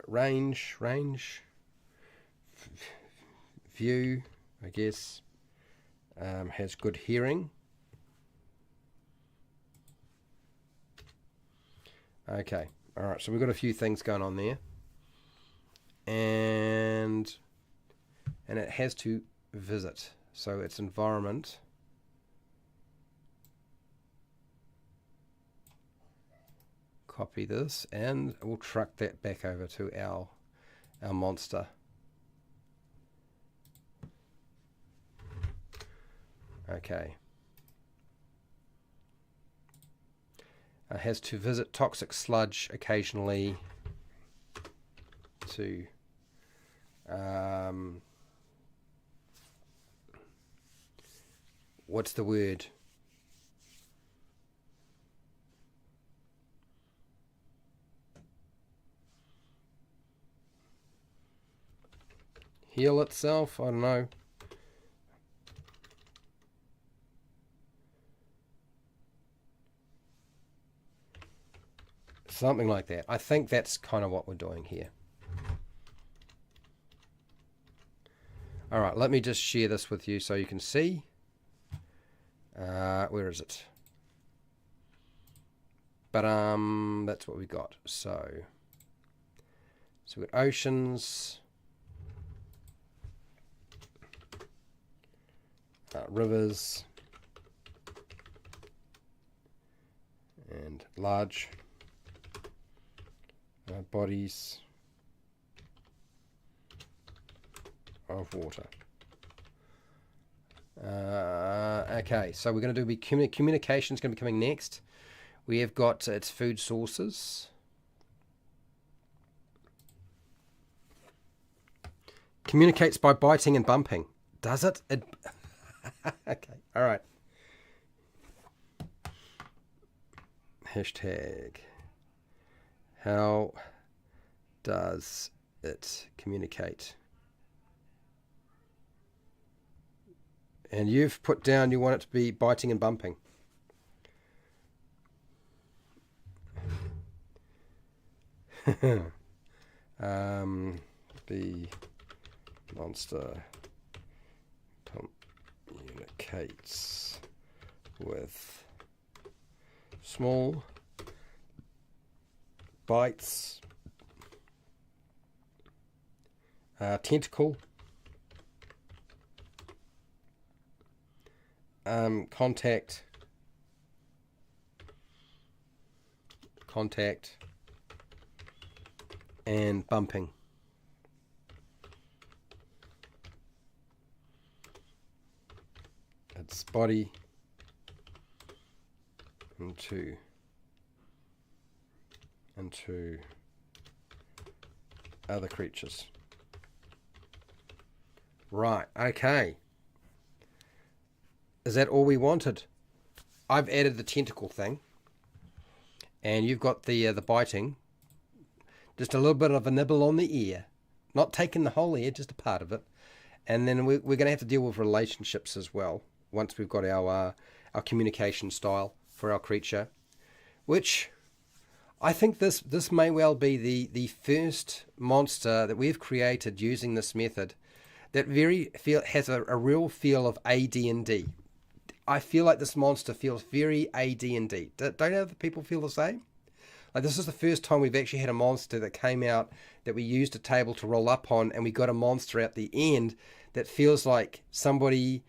range view, I guess. Has good hearing. Okay, all right, so we've got a few things going on there. And it has to visit, so its environment. Copy this, and we'll truck that back over to our monster. Okay. Has to visit toxic sludge occasionally to what's the word? Heal itself? I don't know. Something like that. I think that's kind of what we're doing here. All right, let me just share this with you so you can see. Where is it? But that's what we got. So we've got oceans, rivers, and large bodies of water. Okay, so we're going to do communication is going to be coming next. We have got its food sources. Communicates by biting and bumping. Does it? Okay, all right. Hashtag. How does it communicate? And you've put down you want it to be biting and bumping. The monster communicates with small bites, tentacle, contact, and bumping. Its body into other creatures. Right, okay. Is that all we wanted? I've added the tentacle thing. And you've got the biting. Just a little bit of a nibble on the ear. Not taking the whole ear, just a part of it. And then we're going to have to deal with relationships as well. once we've got our communication style for our creature, which I think this may well be the first monster that we've created using this method that has a real feel of AD&D. I feel like this monster feels very AD&D. Don't other people feel the same? Like, this is the first time we've actually had a monster that came out that we used a table to roll up on, and we got a monster at the end that feels like somebody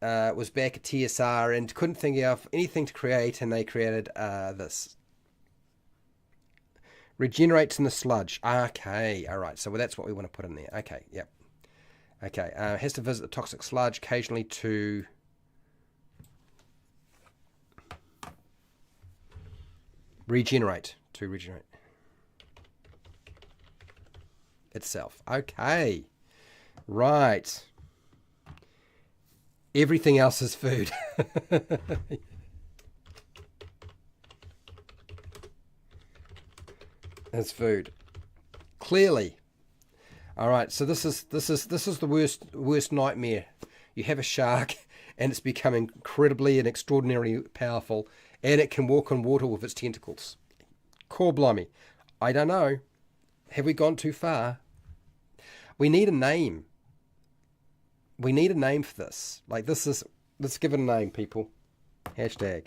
was back at TSR and couldn't think of anything to create, and they created this. Regenerates in the sludge. Okay, all right. So that's what we want to put in there. Okay, yep. Okay, has to visit the toxic sludge occasionally to regenerate. Itself. Okay. Right. Everything else is food. It's food. Clearly. All right, so this is the worst nightmare. You have a shark and it's become incredibly and extraordinarily powerful, and it can walk on water with its tentacles. Core blimey. I don't know. Have we gone too far? We need a name. We need a name for this. Like, let's give it a name, people. Hashtag.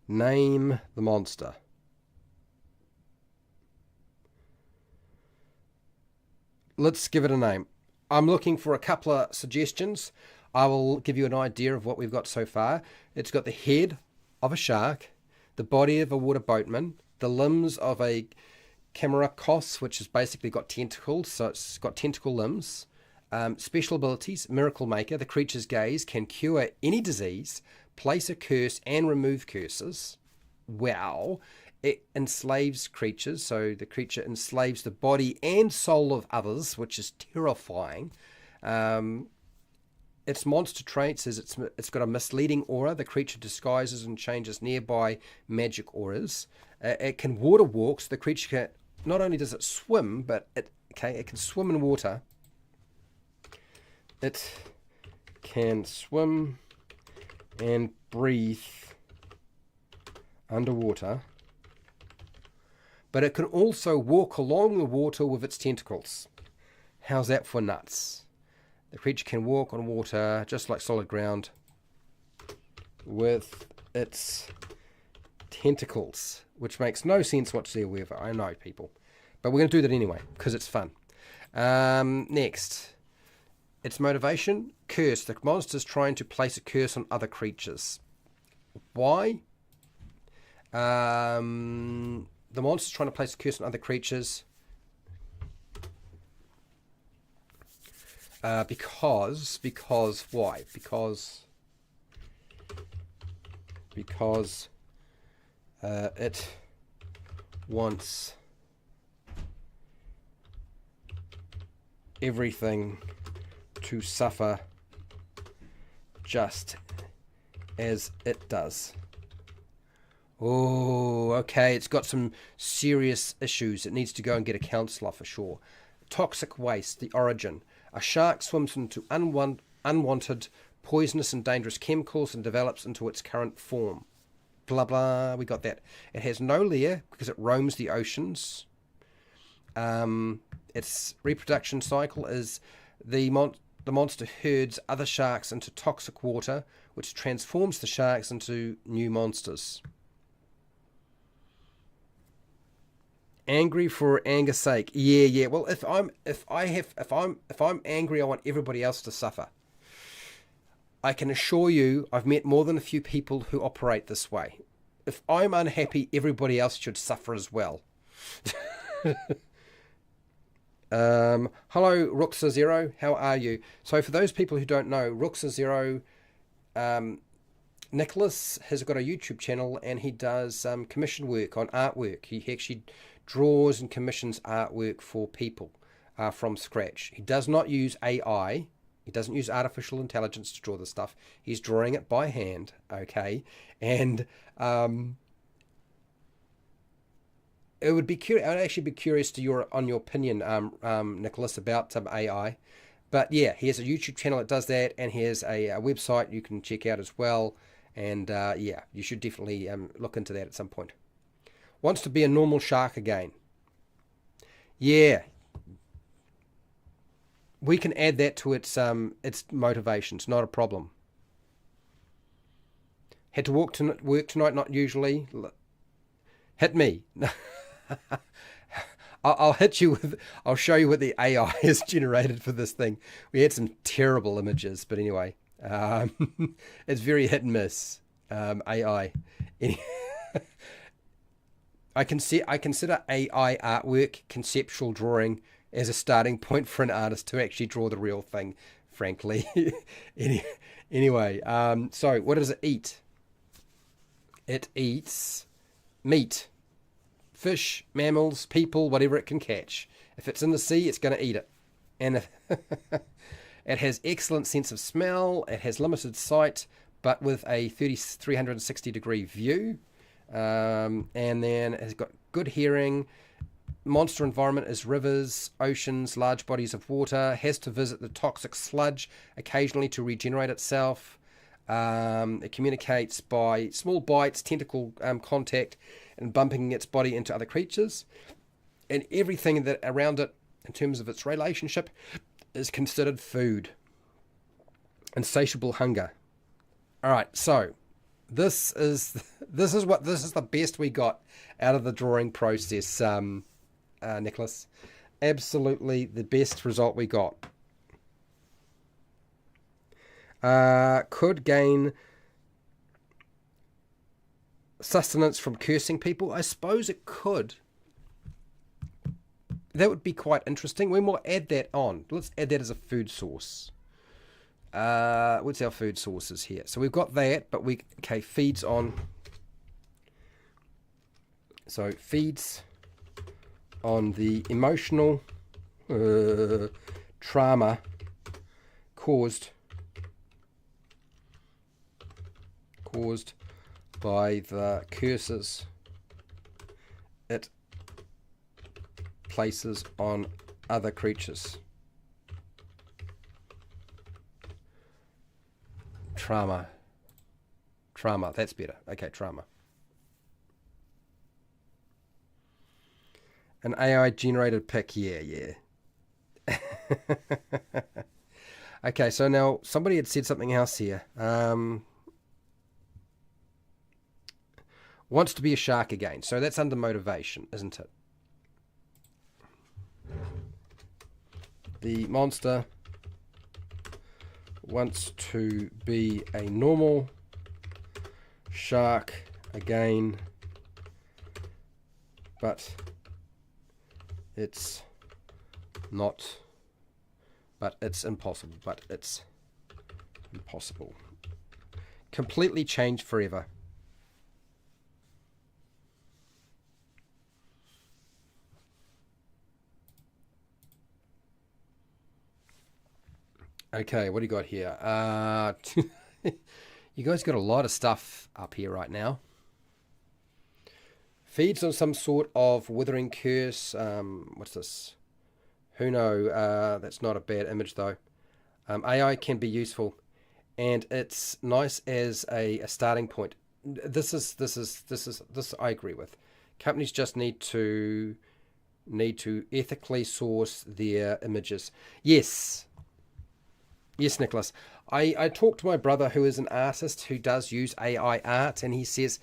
Name the monster. Let's give it a name. I'm looking for a couple of suggestions. I will give you an idea of what we've got so far. It's got the head of a shark, the body of a water boatman, the limbs of a Camaracos, which has basically got tentacles, so it's got tentacle limbs. Special abilities: Miracle Maker. The creature's gaze can cure any disease, place a curse, and remove curses. Wow. It enslaves creatures, so the creature enslaves the body and soul of others, which is terrifying. Its monster traits is it's got a misleading aura. The creature disguises and changes nearby magic auras. It can water walk, so the creature can, not only does it swim, but it can swim in water. It can swim and breathe underwater, but it can also walk along the water with its tentacles. How's that for nuts? The creature can walk on water, just like solid ground, with its tentacles, which makes no sense whatsoever. I know, people. But we're going to do that anyway, because it's fun. Next. Its motivation: curse. The monster's trying to place a curse on other creatures. Why? The monster's trying to place a curse on other creatures because why? Because it wants everything to suffer just as it does. Oh, okay. It's got some serious issues. It needs to go and get a counsellor for sure. Toxic waste, the origin. A shark swims into unwanted, poisonous and dangerous chemicals and develops into its current form. Blah, blah. We got that. It has no lair because it roams the oceans. Its reproduction cycle is the monster herds other sharks into toxic water, which transforms the sharks into new monsters. Angry for anger's sake. Yeah. Well, if I'm angry, I want everybody else to suffer. I can assure you, I've met more than a few people who operate this way. If I'm unhappy, everybody else should suffer as well. Hello, Rooksa Zero. How are you? So for those people who don't know, Rooksa Zero, Nicholas has got a YouTube channel and he does commission work on artwork. He actually draws and commissions artwork for people from scratch. He does not use AI. He doesn't use artificial intelligence to draw the stuff. He's drawing it by hand, okay? And I'd actually be curious to your opinion, Nicholas, about AI, But yeah, he has a YouTube channel that does that, and he has a website you can check out as well. And yeah, you should definitely look into that at some point. Wants to be a normal shark again. Yeah, we can add that to its motivations. Not a problem. Had to walk to work tonight. Not usually. Hit me. I'll hit you with. I'll show you what the AI has generated for this thing. We had some terrible images, but anyway, it's very hit and miss. AI. I consider AI artwork, conceptual drawing, as a starting point for an artist to actually draw the real thing. Frankly, anyway, so what does it eat? It eats meat. Fish, mammals, people, whatever it can catch. If it's in the sea, it's going to eat it. And it has excellent sense of smell. It has limited sight, but with a 360-degree view. And then it has got good hearing. Monster environment is rivers, oceans, large bodies of water. Has to visit the toxic sludge occasionally to regenerate itself. It communicates by small bites, tentacle contact, and bumping its body into other creatures. And everything that around it, in terms of its relationship, is considered food. Insatiable hunger. All right, so this is the best we got out of the drawing process, Nicholas. Absolutely the best result we got. Could gain sustenance from cursing people. I suppose it could. That would be quite interesting. We will add that on. Let's add that as a food source. What's our food sources here? So we've got that, but feeds on. So feeds on the emotional trauma caused by the curses it places on other creatures. Trauma, that's better. Okay, trauma. An AI generated pic, yeah. Okay, so now somebody had said something else here. Wants to be a shark again. So that's under motivation, isn't it? The monster wants to be a normal shark again, but it's not. But it's impossible. Completely changed forever. Okay, what do you got here? You guys got a lot of stuff up here right now. Feeds on some sort of withering curse. What's this? Who know? That's not a bad image though. AI can be useful, and it's nice as a starting point. This I agree with. Companies just need to ethically source their images. Yes, Nicholas. I talked to my brother who is an artist who does use AI art, and he says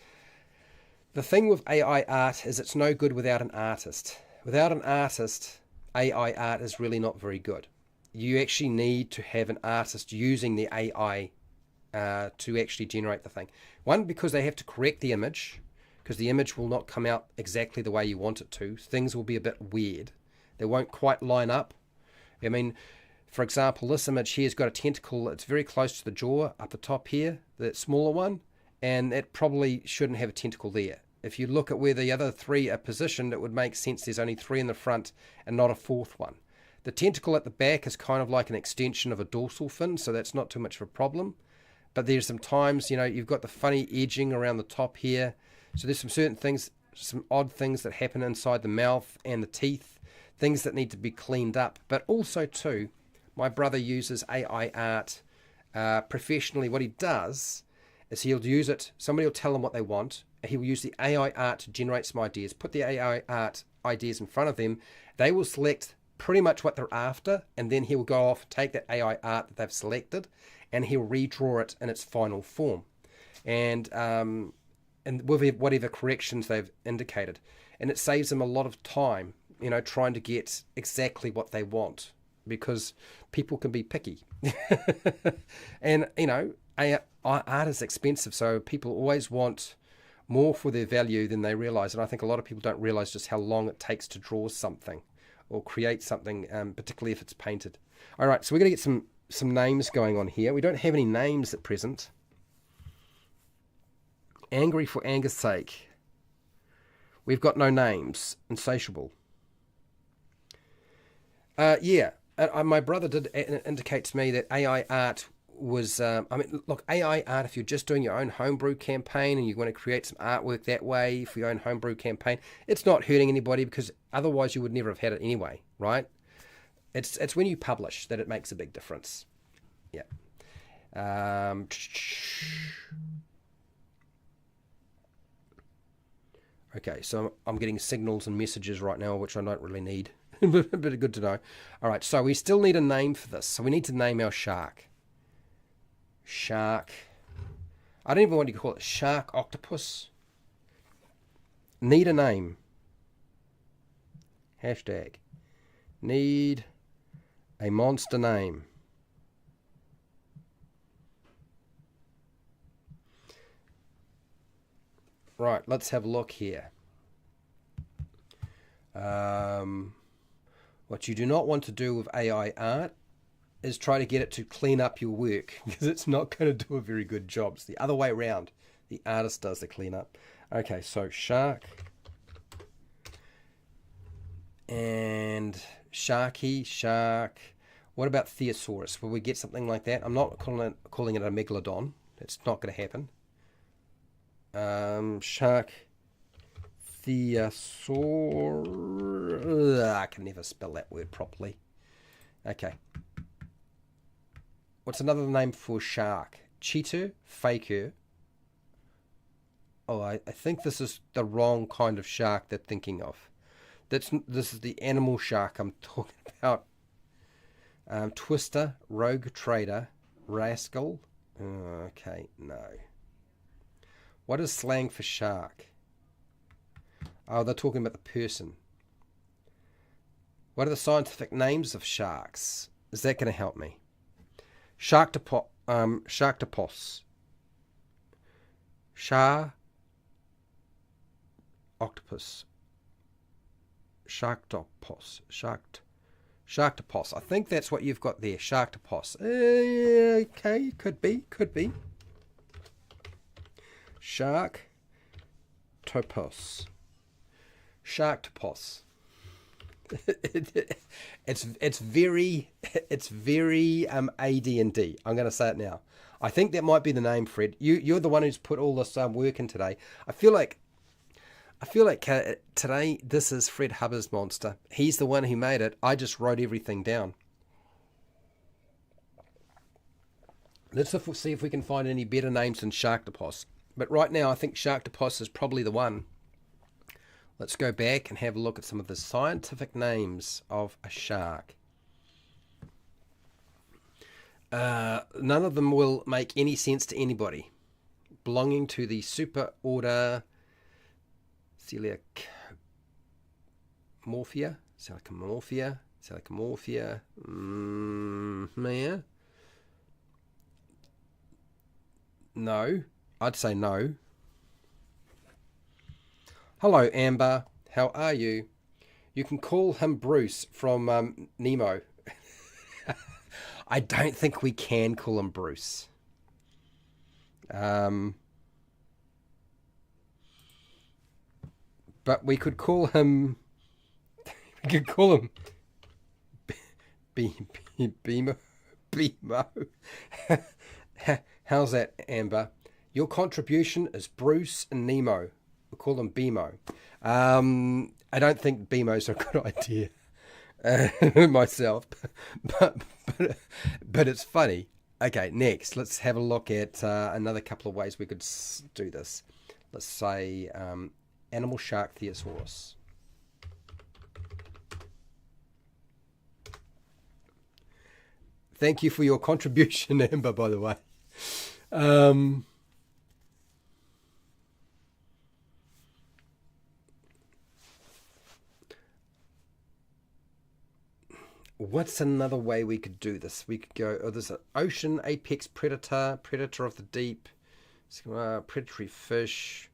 the thing with AI art is it's no good without an artist. Without an artist, AI art is really not very good. You actually need to have an artist using the AI to actually generate the thing. One, because they have to correct the image, because the image will not come out exactly the way you want it to. Things will be a bit weird. They won't quite line up. I mean, for example, this image here has got a tentacle that's very close to the jaw up the top here, that smaller one, and it probably shouldn't have a tentacle there. If you look at where the other three are positioned, it would make sense there's only three in the front and not a fourth one. The tentacle at the back is kind of like an extension of a dorsal fin, so that's not too much of a problem. But there's some times, you've got the funny edging around the top here. So there's some certain things, some odd things that happen inside the mouth and the teeth, things that need to be cleaned up. But also too, My brother uses AI art professionally. What he does is he'll use it. Somebody will tell him what they want. He will use the AI art to generate some ideas. Put the AI art ideas in front of them. They will select pretty much what they're after, and then he will go off and take that AI art that they've selected, and he'll redraw it in its final form, and with whatever corrections they've indicated, and it saves them a lot of time, trying to get exactly what they want, because people can be picky, and art is expensive, so people always want more for their value than they realize, and I think a lot of people don't realize just how long it takes to draw something or create something, particularly if it's painted. All right, so we're going to get some names going on here. We don't have any names at present. Angry for anger's sake. We've got no names. Insatiable. My brother did indicate to me that AI art was, look, AI art, if you're just doing your own homebrew campaign and you want to create some artwork that way for your own homebrew campaign, it's not hurting anybody, because otherwise you would never have had it anyway, right? It's when you publish that it makes a big difference. Yeah. Okay, so I'm getting signals and messages right now, which I don't really need, but good to know. All right, so we still need a name for this. So we need to name our shark. Shark. I don't even want to call it shark octopus. Need a name. Hashtag. Need a monster name. Right, let's have a look here. What you do not want to do with AI art is try to get it to clean up your work, because it's not going to do a very good job. It's the other way around. The artist does the cleanup. Okay, so shark and sharky, shark. What about thesaurus? Will we get something like that? I'm not calling it a megalodon. It's not going to happen. Shark, thesaurus. I can never spell that word properly. Okay. What's another name for shark? Cheater, faker. Oh, I think this is the wrong kind of shark they're thinking of. This is the animal shark I'm talking about. Twister, rogue trader, rascal. Okay, no. What is slang for shark? Oh, they're talking about the person. What are the scientific names of sharks? Is that going to help me? Sharktopus. Octopus. Sharktopus. Sharktopus. I think that's what you've got there. Sharktopus. Okay, could be. Sharktopus. Sharktopus. It's very AD&D. I'm going to say it now. I think that might be the name, Fred. You're the one who's put all this work in today. I feel like today this is Fred Hubbard's monster. He's the one who made it. I just wrote everything down. Let's see if we can find any better names than Sharktopus. But right now, I think Sharktopus is probably the one. Let's go back and have a look at some of the scientific names of a shark. None of them will make any sense to anybody. Belonging to the superorder Coelomorphia. Yeah. No. I'd say no. Hello, Amber. How are you? You can call him Bruce from Nemo. I don't think we can call him Bruce. But we could call him... We could call him... Bimo. How's that, Amber? Your contribution is Bruce and Nemo. We'll call them Bimo. I don't think Bimo's a good idea. myself, but, but it's funny. Okay, next, let's have a look at another couple of ways we could do this. Let's say animal shark thesaurus. Thank you for your contribution, Amber, by the way. What's another way we could do this? We could go, oh, there's an ocean apex predator, predator of the deep, predatory fish.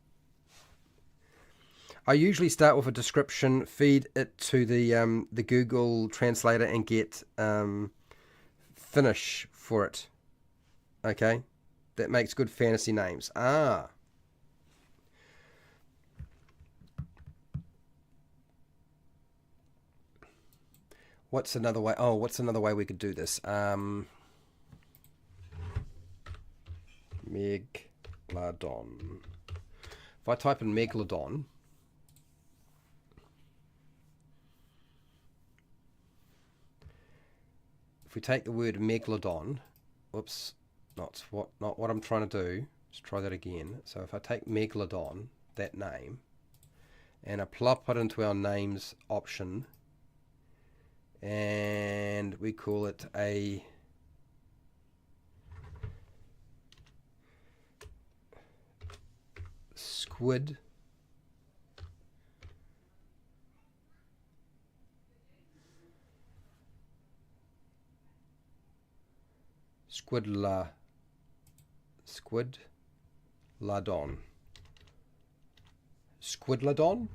I usually start with a description, feed it to the Google translator, and get finish for it. Okay, that makes good fantasy names. What's another way? Oh, what's another way we could do this? Megalodon. If I type in megalodon, if we take the word megalodon, whoops, not what I'm trying to do. Let's try that again. So if I take megalodon, that name, and I plop it into our names option, and we call it a squid. Squidladon. Squidladon?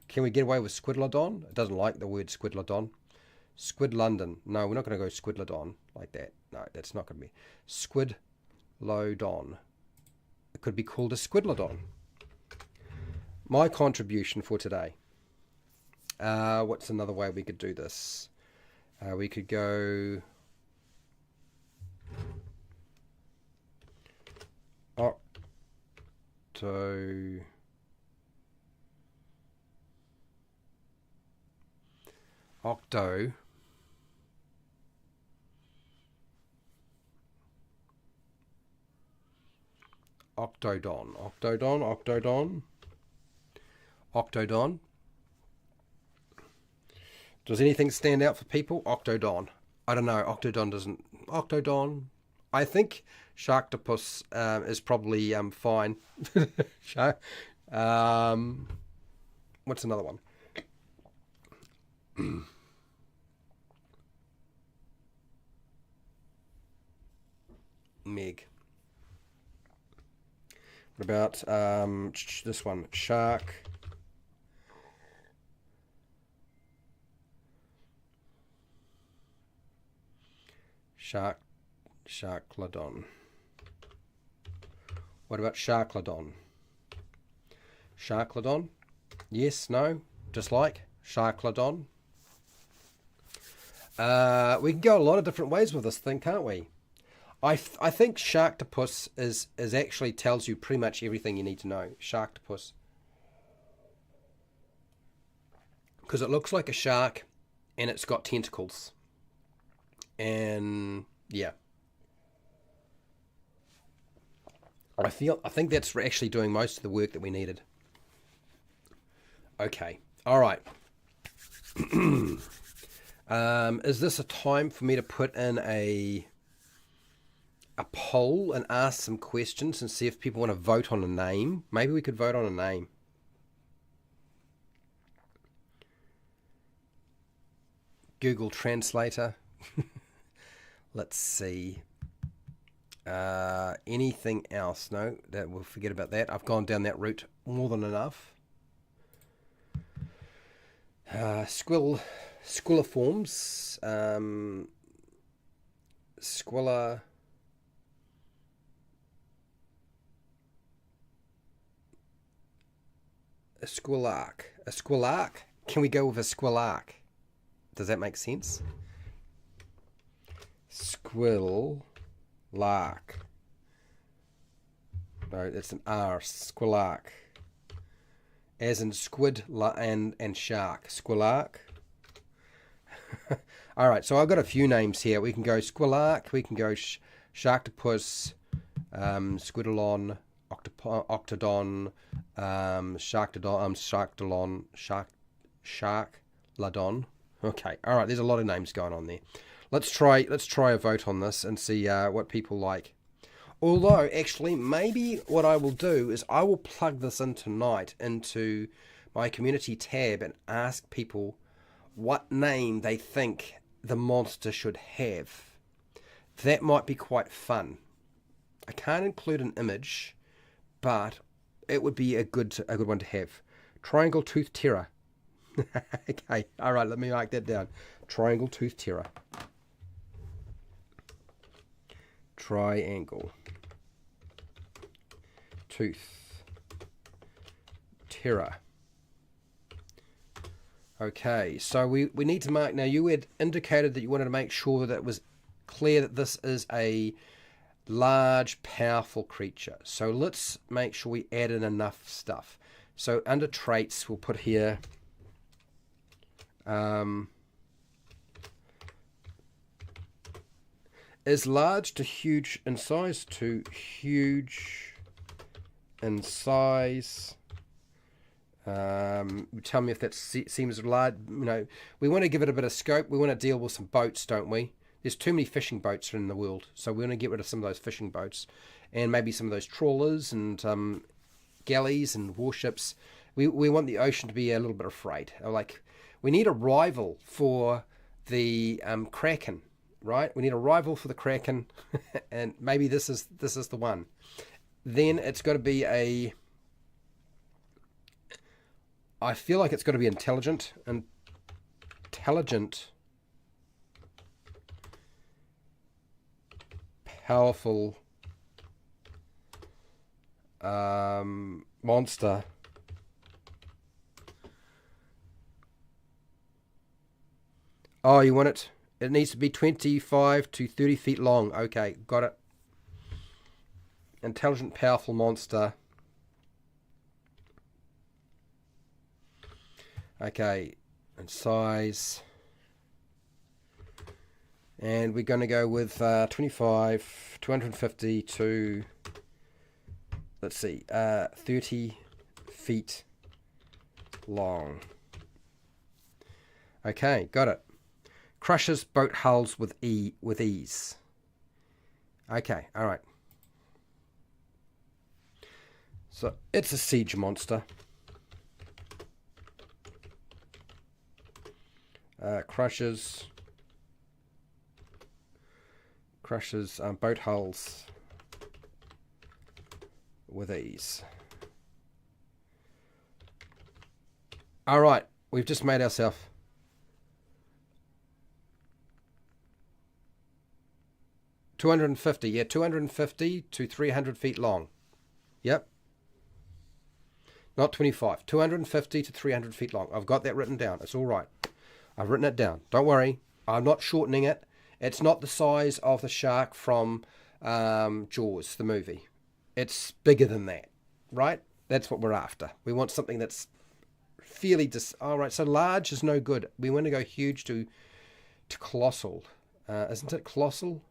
Can we get away with Squidladon? It doesn't like the word Squidladon. Squid London. No, we're not going to go Squidladon like that. No, that's not going to be. Squidlodon. It could be called a Squidladon. My contribution for today. What's another way we could do this? We could go Octodon. Does anything stand out for people? Octodon. I don't know. Octodon doesn't. Octodon. I think Sharktopus is probably fine. What's another one? Meg. What about this one? Sharklodon. What about Sharklodon? Sharklodon? Yes, no, dislike? Sharklodon? We can go a lot of different ways with this thing, can't we? I think Sharktopus is actually tells you pretty much everything you need to know. Sharktopus. Because it looks like a shark and it's got tentacles. And yeah. I think that's actually doing most of the work that we needed. Okay. All right. Is this a time for me to put in a poll and ask some questions and see if people want to vote on a name? Maybe we could vote on a name. Google Translator. Let's see. Anything else? No, that we'll forget about that. I've gone down that route more than enough. Squilliforms. Squilla. A squillark. A squillark? Can we go with a squillark? Does that make sense? Squillark. No, it's an R. Squillark. As in squid and shark. Squillark. All right, so I've got a few names here. We can go Squillark, we can go Sharktopus, Squidolon, Octodon, Sharktodon, Sharkladon. Okay, all right. There's a lot of names going on there. Let's try a vote on this and see what people like. Although, actually, maybe what I will do is I will plug this in tonight into my community tab and ask people what name they think the monster should have. That might be quite fun. I can't include an image, but it would be a good one to have. Triangle Tooth Terror. Okay, all right, let me mark that down. Triangle Tooth Terror. Triangle Tooth Terror. Okay, so we need to mark. Now, you had indicated that you wanted to make sure that it was clear that this is a large, powerful creature. So let's make sure we add in enough stuff. So under traits, we'll put here is large to huge in size to huge in size. Tell me if that seems large. You know, we want to give it a bit of scope. We want to deal with some boats, don't we? There's too many fishing boats in the world, so we want to get rid of some of those fishing boats, and maybe some of those trawlers and galleys and warships. We want the ocean to be a little bit afraid. Like, we need a rival for the Kraken, right? We need a rival for the Kraken, and maybe this is the one. Then it's got to be a. I feel like it's got to be intelligent, powerful monster. Oh, you want it? It needs to be 25 to 30 feet long. Okay, got it. Intelligent, powerful monster. Okay, and size. And we're going to go with 25, 250 to, let's see, 30 feet long. Okay, got it. Crushes boat hulls with ease. Okay, all right. So it's a siege monster. Crushes boat hulls with ease. All right, we've just made ourselves 250. Yeah, 250 to 300 feet long. Yep. Not 25. 250 to 300 feet long. I've got that written down. It's all right. I've written it down. Don't worry. I'm not shortening it. It's not the size of the shark from Jaws, the movie. It's bigger than that, right? That's what we're after. We want something that's fairly... all right, so large is no good. We want to go huge to colossal. Isn't it colossal?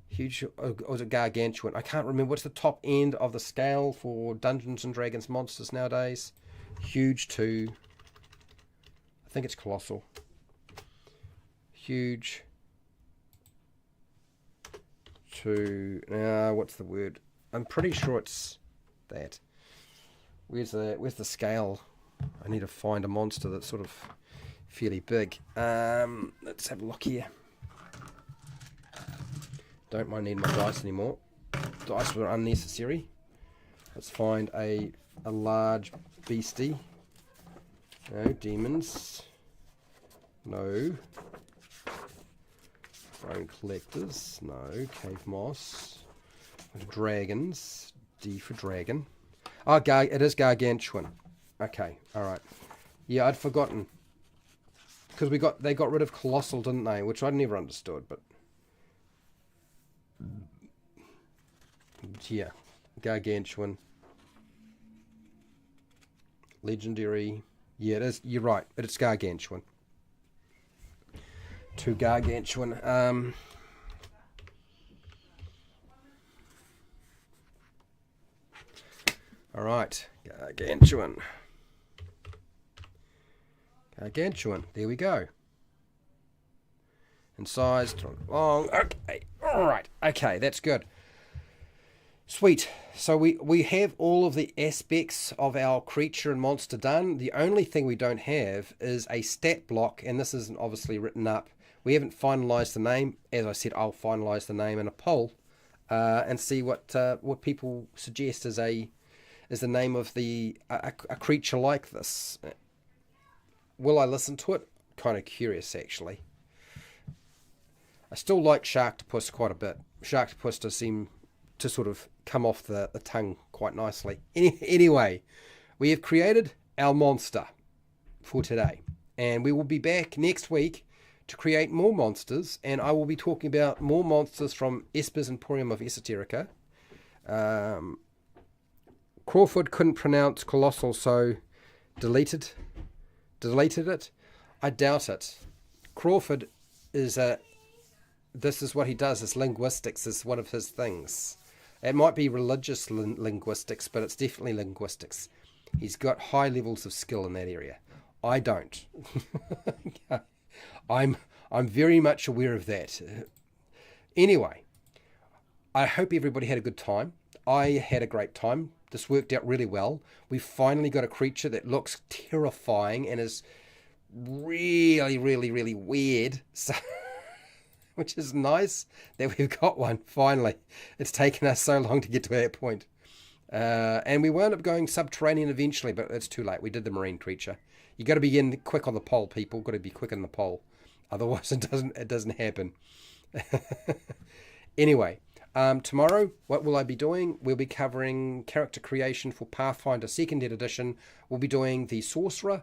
Huge, or is it gargantuan? I can't remember. What's the top end of the scale for Dungeons and Dragons monsters nowadays? Huge to... I think it's colossal. Huge to... what's the word? I'm pretty sure it's that. Where's the scale? I need to find a monster that's sort of fairly big. Let's have a look here. Don't mind needing my dice anymore. Dice were unnecessary. Let's find a large beastie. No, demons. No. Bone collectors. No. Cave moss. Dragons. D for dragon. Oh, it is gargantuan. Okay, alright. Yeah, I'd forgotten. Because they got rid of colossal, didn't they? Which I never understood, but... yeah, gargantuan, legendary. Yeah, it is. You're right. It's gargantuan. too gargantuan. All right, gargantuan. Gargantuan. There we go. And size, long. Okay. All right. Okay, that's good. Sweet. So we have all of the aspects of our creature and monster done. The only thing we don't have is a stat block, and this isn't obviously written up. We haven't finalised the name. As I said, I'll finalise the name in a poll and see what people suggest as the name of a creature like this. Will I listen to it? Kind of curious, actually. I still like Sharktopus quite a bit. Sharktopus does seem to sort of come off the tongue quite nicely. Anyway, we have created our monster for today. And we will be back next week to create more monsters. And I will be talking about more monsters from Esper's Emporium of Esoterica. Crawford couldn't pronounce colossal, so deleted it. I doubt it. Crawford is this is what he does. Is linguistics is one of his things. It might be religious linguistics, but it's definitely linguistics. He's got high levels of skill in that area. I don't. I'm very much aware of that. Anyway, I hope everybody had a good time. I had a great time. This worked out really well. We've finally got a creature that looks terrifying and is really, really, really weird. So, which is nice that we've got one, finally. It's taken us so long to get to that point. And we wound up going subterranean eventually, but it's too late. We did the marine creature. You got to be in quick on the poll, people. Got to be quick on the poll. Otherwise, it doesn't happen. Anyway. Tomorrow, what will I be doing? We'll be covering character creation for Pathfinder 2nd Edition. We'll be doing the Sorcerer.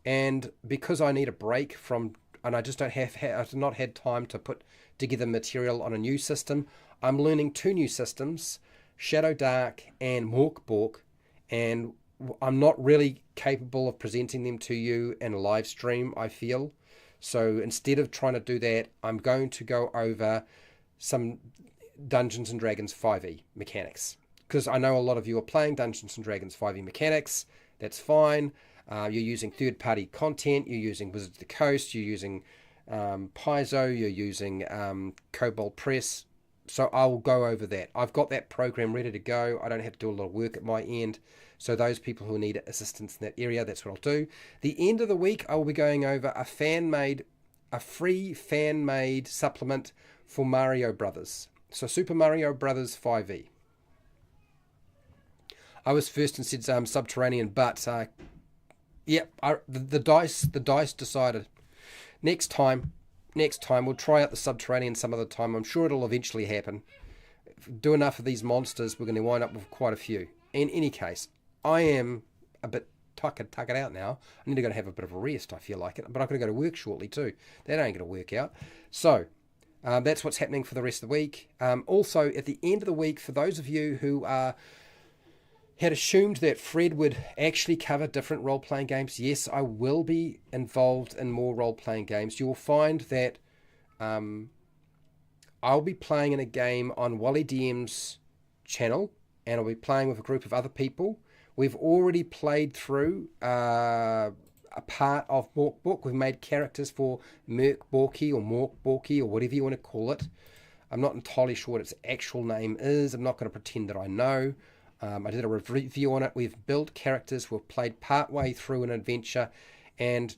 And because I need a break from, and I just don't I've not had time to put together material on a new system, I'm learning 2 new systems, Shadow Dark and Mork Bork. And I'm not really capable of presenting them to you in a live stream, I feel. So instead of trying to do that, I'm going to go over some Dungeons and Dragons 5e mechanics, because I know a lot of you are playing Dungeons and Dragons 5e mechanics. That's fine. You're using third-party content. You're using Wizards of the Coast. You're using Paizo. You're using Cobalt Press. So I'll go over that. I've got that program ready to go. I don't have to do a lot of work at my end. So those people who need assistance in that area, that's what I'll do. The end of the week, I will be going over a free fan-made supplement for Mario Brothers. So Super Mario Brothers 5e. I was first and said subterranean, but the dice decided. Next time we'll try out the subterranean some other time. I'm sure it'll eventually happen. If we do enough of these monsters, we're going to wind up with quite a few. In any case, I am a bit tuck it out now. I need to go to have a bit of a rest. I feel like it, but I've got to go to work shortly too. That ain't going to work out. So. That's what's happening for the rest of the week. Also, at the end of the week, for those of you who had assumed that Fred would actually cover different role-playing games, yes, I will be involved in more role-playing games. You will find that I'll be playing in a game on Wally DM's channel, and I'll be playing with a group of other people. We've already played through a part of Mork Bork. We've made characters for Merk Borky or Mork Borky or whatever you want to call it. I'm not entirely sure what its actual name is. I'm not going to pretend that I know. I did a review on it. We've built characters. We've played part way through an adventure. And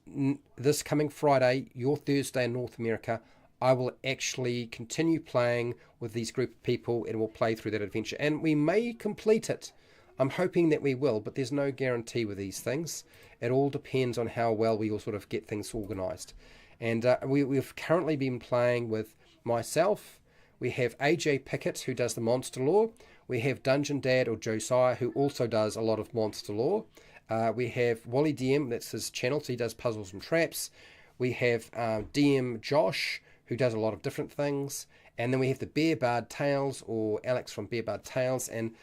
this coming Friday, your Thursday in North America, I will actually continue playing with these group of people and we'll play through that adventure. And we may complete it. I'm hoping that we will, but there's no guarantee with these things. It all depends on how well we all sort of get things organised. And we've currently been playing with myself. We have AJ Pickett, who does the monster lore. We have Dungeon Dad, or Josiah, who also does a lot of monster lore. We have Wally DM, that's his channel, so he does puzzles and traps. We have DM Josh, who does a lot of different things. And then we have the Bear Bard Tales, or Alex from Bear Bard Tales, and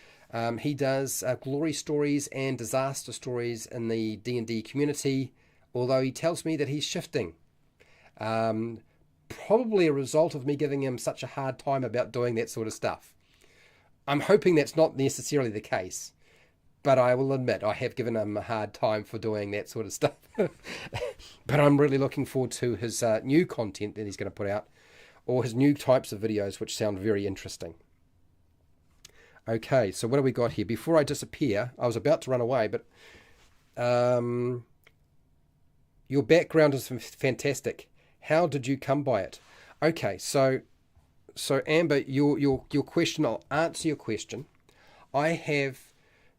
he does glory stories and disaster stories in the D&D community, although he tells me that he's shifting. probably a result of me giving him such a hard time about doing that sort of stuff. I'm hoping that's not necessarily the case, but I will admit I have given him a hard time for doing that sort of stuff. But I'm really looking forward to his new content that he's going to put out, or his new types of videos, which sound very interesting. Okay, so what do we got here? Before I disappear, I was about to run away, but your background is fantastic. How did you come by it? Okay, so Amber, your question, I'll answer your question. I have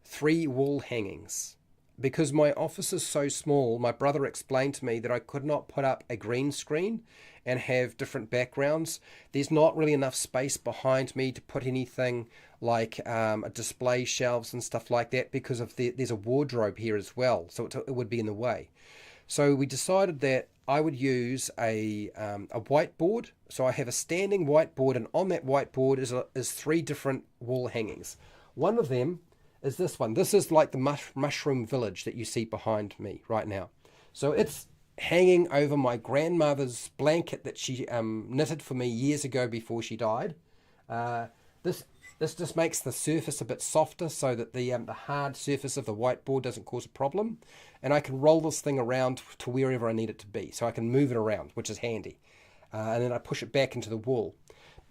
3 wall hangings. Because my office is so small, my brother explained to me that I could not put up a green screen and have different backgrounds. There's not really enough space behind me to put anything like a display shelves and stuff like that, because of there's a wardrobe here as well, so it would be in the way. So we decided that I would use a whiteboard. So I have a standing whiteboard, and on that whiteboard is 3 different wall hangings. One of them is this one. This is like the mushroom village that you see behind me right now. So it's hanging over my grandmother's blanket that she knitted for me years ago before she died. This just makes the surface a bit softer so that the hard surface of the whiteboard doesn't cause a problem. And I can roll this thing around to wherever I need it to be. So I can move it around, which is handy. And then I push it back into the wall.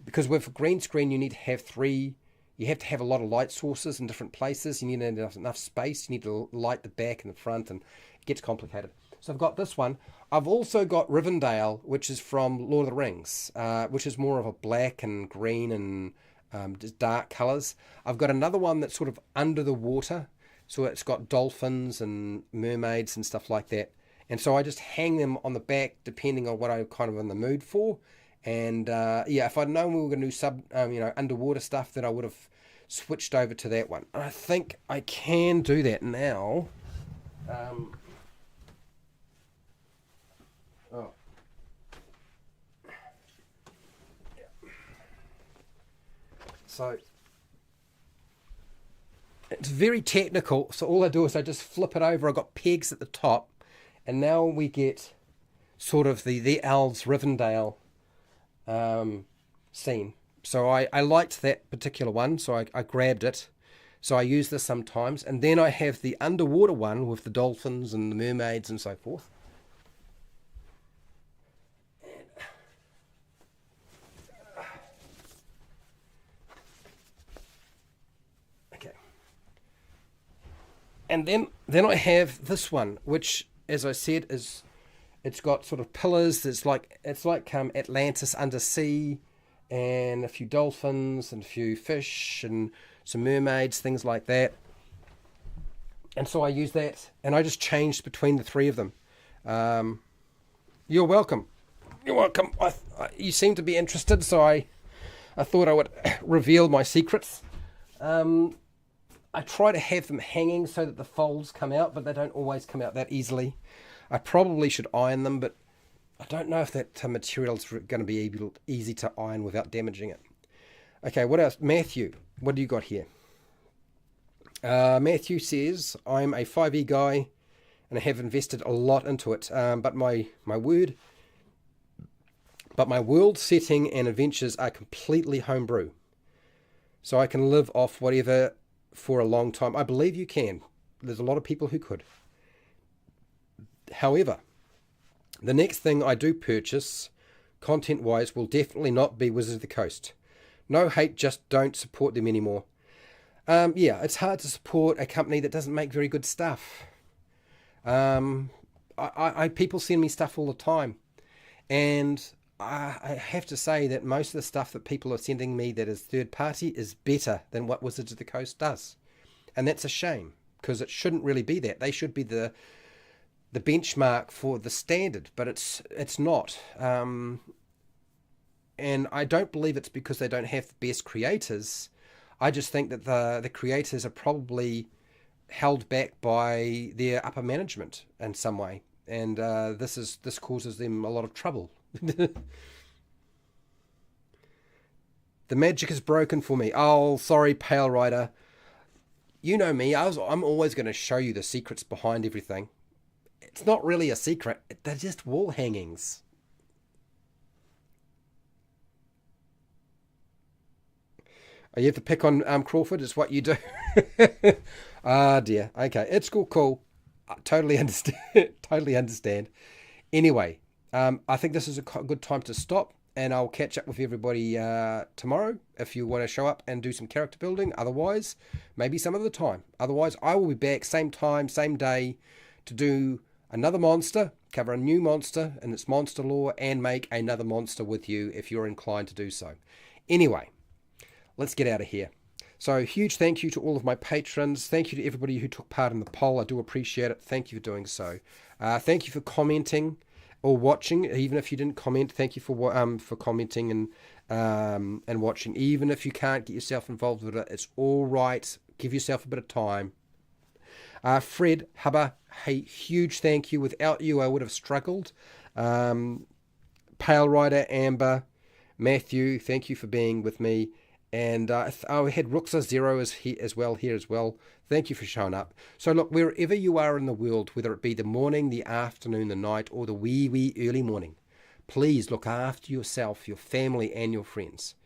Because with a green screen, you need to have 3... You have to have a lot of light sources in different places. You need enough space. You need to light the back and the front, and it gets complicated. So I've got this one. I've also got Rivendell, which is from Lord of the Rings, which is more of a black and green and just dark colours. I've got another one that's sort of under the water. So it's got dolphins and mermaids and stuff like that. And so I just hang them on the back depending on what I'm kind of in the mood for. And yeah, if I'd known we were going to do underwater stuff, then I would have switched over to that one. And I think I can do that now. So it's very technical. So all I do is I just flip it over. I've got pegs at the top, and now we get sort of the Elves Rivendell scene. So I liked that particular one, so I grabbed it. So I use this sometimes. And then I have the underwater one with the dolphins and the mermaids and so forth. Okay. And then I have this one, which, as I said, it's got sort of pillars. It's like Atlantis under sea, and a few dolphins and a few fish and some mermaids, things like that. And so I use that, and I just changed between the 3 of them. You're welcome. You're welcome. You seem to be interested, so I thought I would reveal my secrets. I try to have them hanging so that the folds come out, but they don't always come out that easily. I probably should iron them, but I don't know if that material is going to be easy to iron without damaging it. Okay, what else? Matthew, what do you got here? Matthew says, I'm a 5e guy and I have invested a lot into it, but my world setting and adventures are completely homebrew. So I can live off whatever for a long time. I believe you can. There's a lot of people who could. However, the next thing I do purchase, content-wise, will definitely not be Wizards of the Coast. No hate, just don't support them anymore. Yeah, it's hard to support a company that doesn't make very good stuff. People send me stuff all the time, and I have to say that most of the stuff that people are sending me that is third party is better than what Wizards of the Coast does. And that's a shame, because it shouldn't really be that. They should be the benchmark for the standard, but it's not. And I don't believe it's because they don't have the best creators. I just think that the creators are probably held back by their upper management in some way, and this causes them a lot of trouble. The magic is broken for me. Oh, sorry, Pale Rider. You know me. I'm always going to show you the secrets behind everything. It's not really a secret. They're just wall hangings. Oh, you have to pick on Crawford, is what you do. Ah, dear. Okay, it's cool, cool. Totally understand. Totally understand. Anyway, I think this is a good time to stop, and I'll catch up with everybody tomorrow if you want to show up and do some character building. Otherwise, maybe some other time. Otherwise, I will be back same time, same day to do another monster, cover a new monster and its monster lore, and make another monster with you if you're inclined to do so. Anyway, let's get out of here. So, huge thank you to all of my patrons. Thank you to everybody who took part in the poll. I do appreciate it. Thank you for doing so. Thank you for commenting or watching. Even if you didn't comment, thank you for commenting and watching. Even if you can't get yourself involved with it, it's all right. Give yourself a bit of time. Fred, Hubba, hey, huge thank you. Without you, I would have struggled. Pale Rider, Amber, Matthew, thank you for being with me. And I had Ruxa Zero as well here as well. Thank you for showing up. So look, wherever you are in the world, whether it be the morning, the afternoon, the night, or the wee early morning, please look after yourself, your family, and your friends.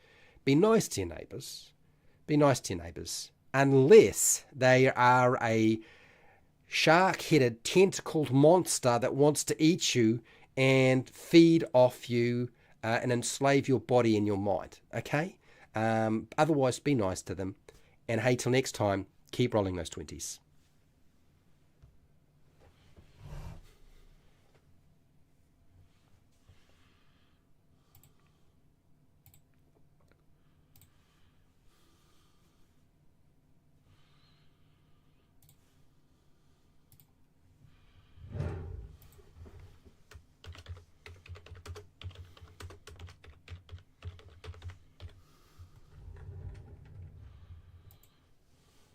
Be nice to your neighbours. Be nice to your neighbours. Unless they are a shark-headed, tentacled monster that wants to eat you and feed off you and enslave your body and your mind. Okay? Otherwise, be nice to them. And hey, till next time, keep rolling those 20s.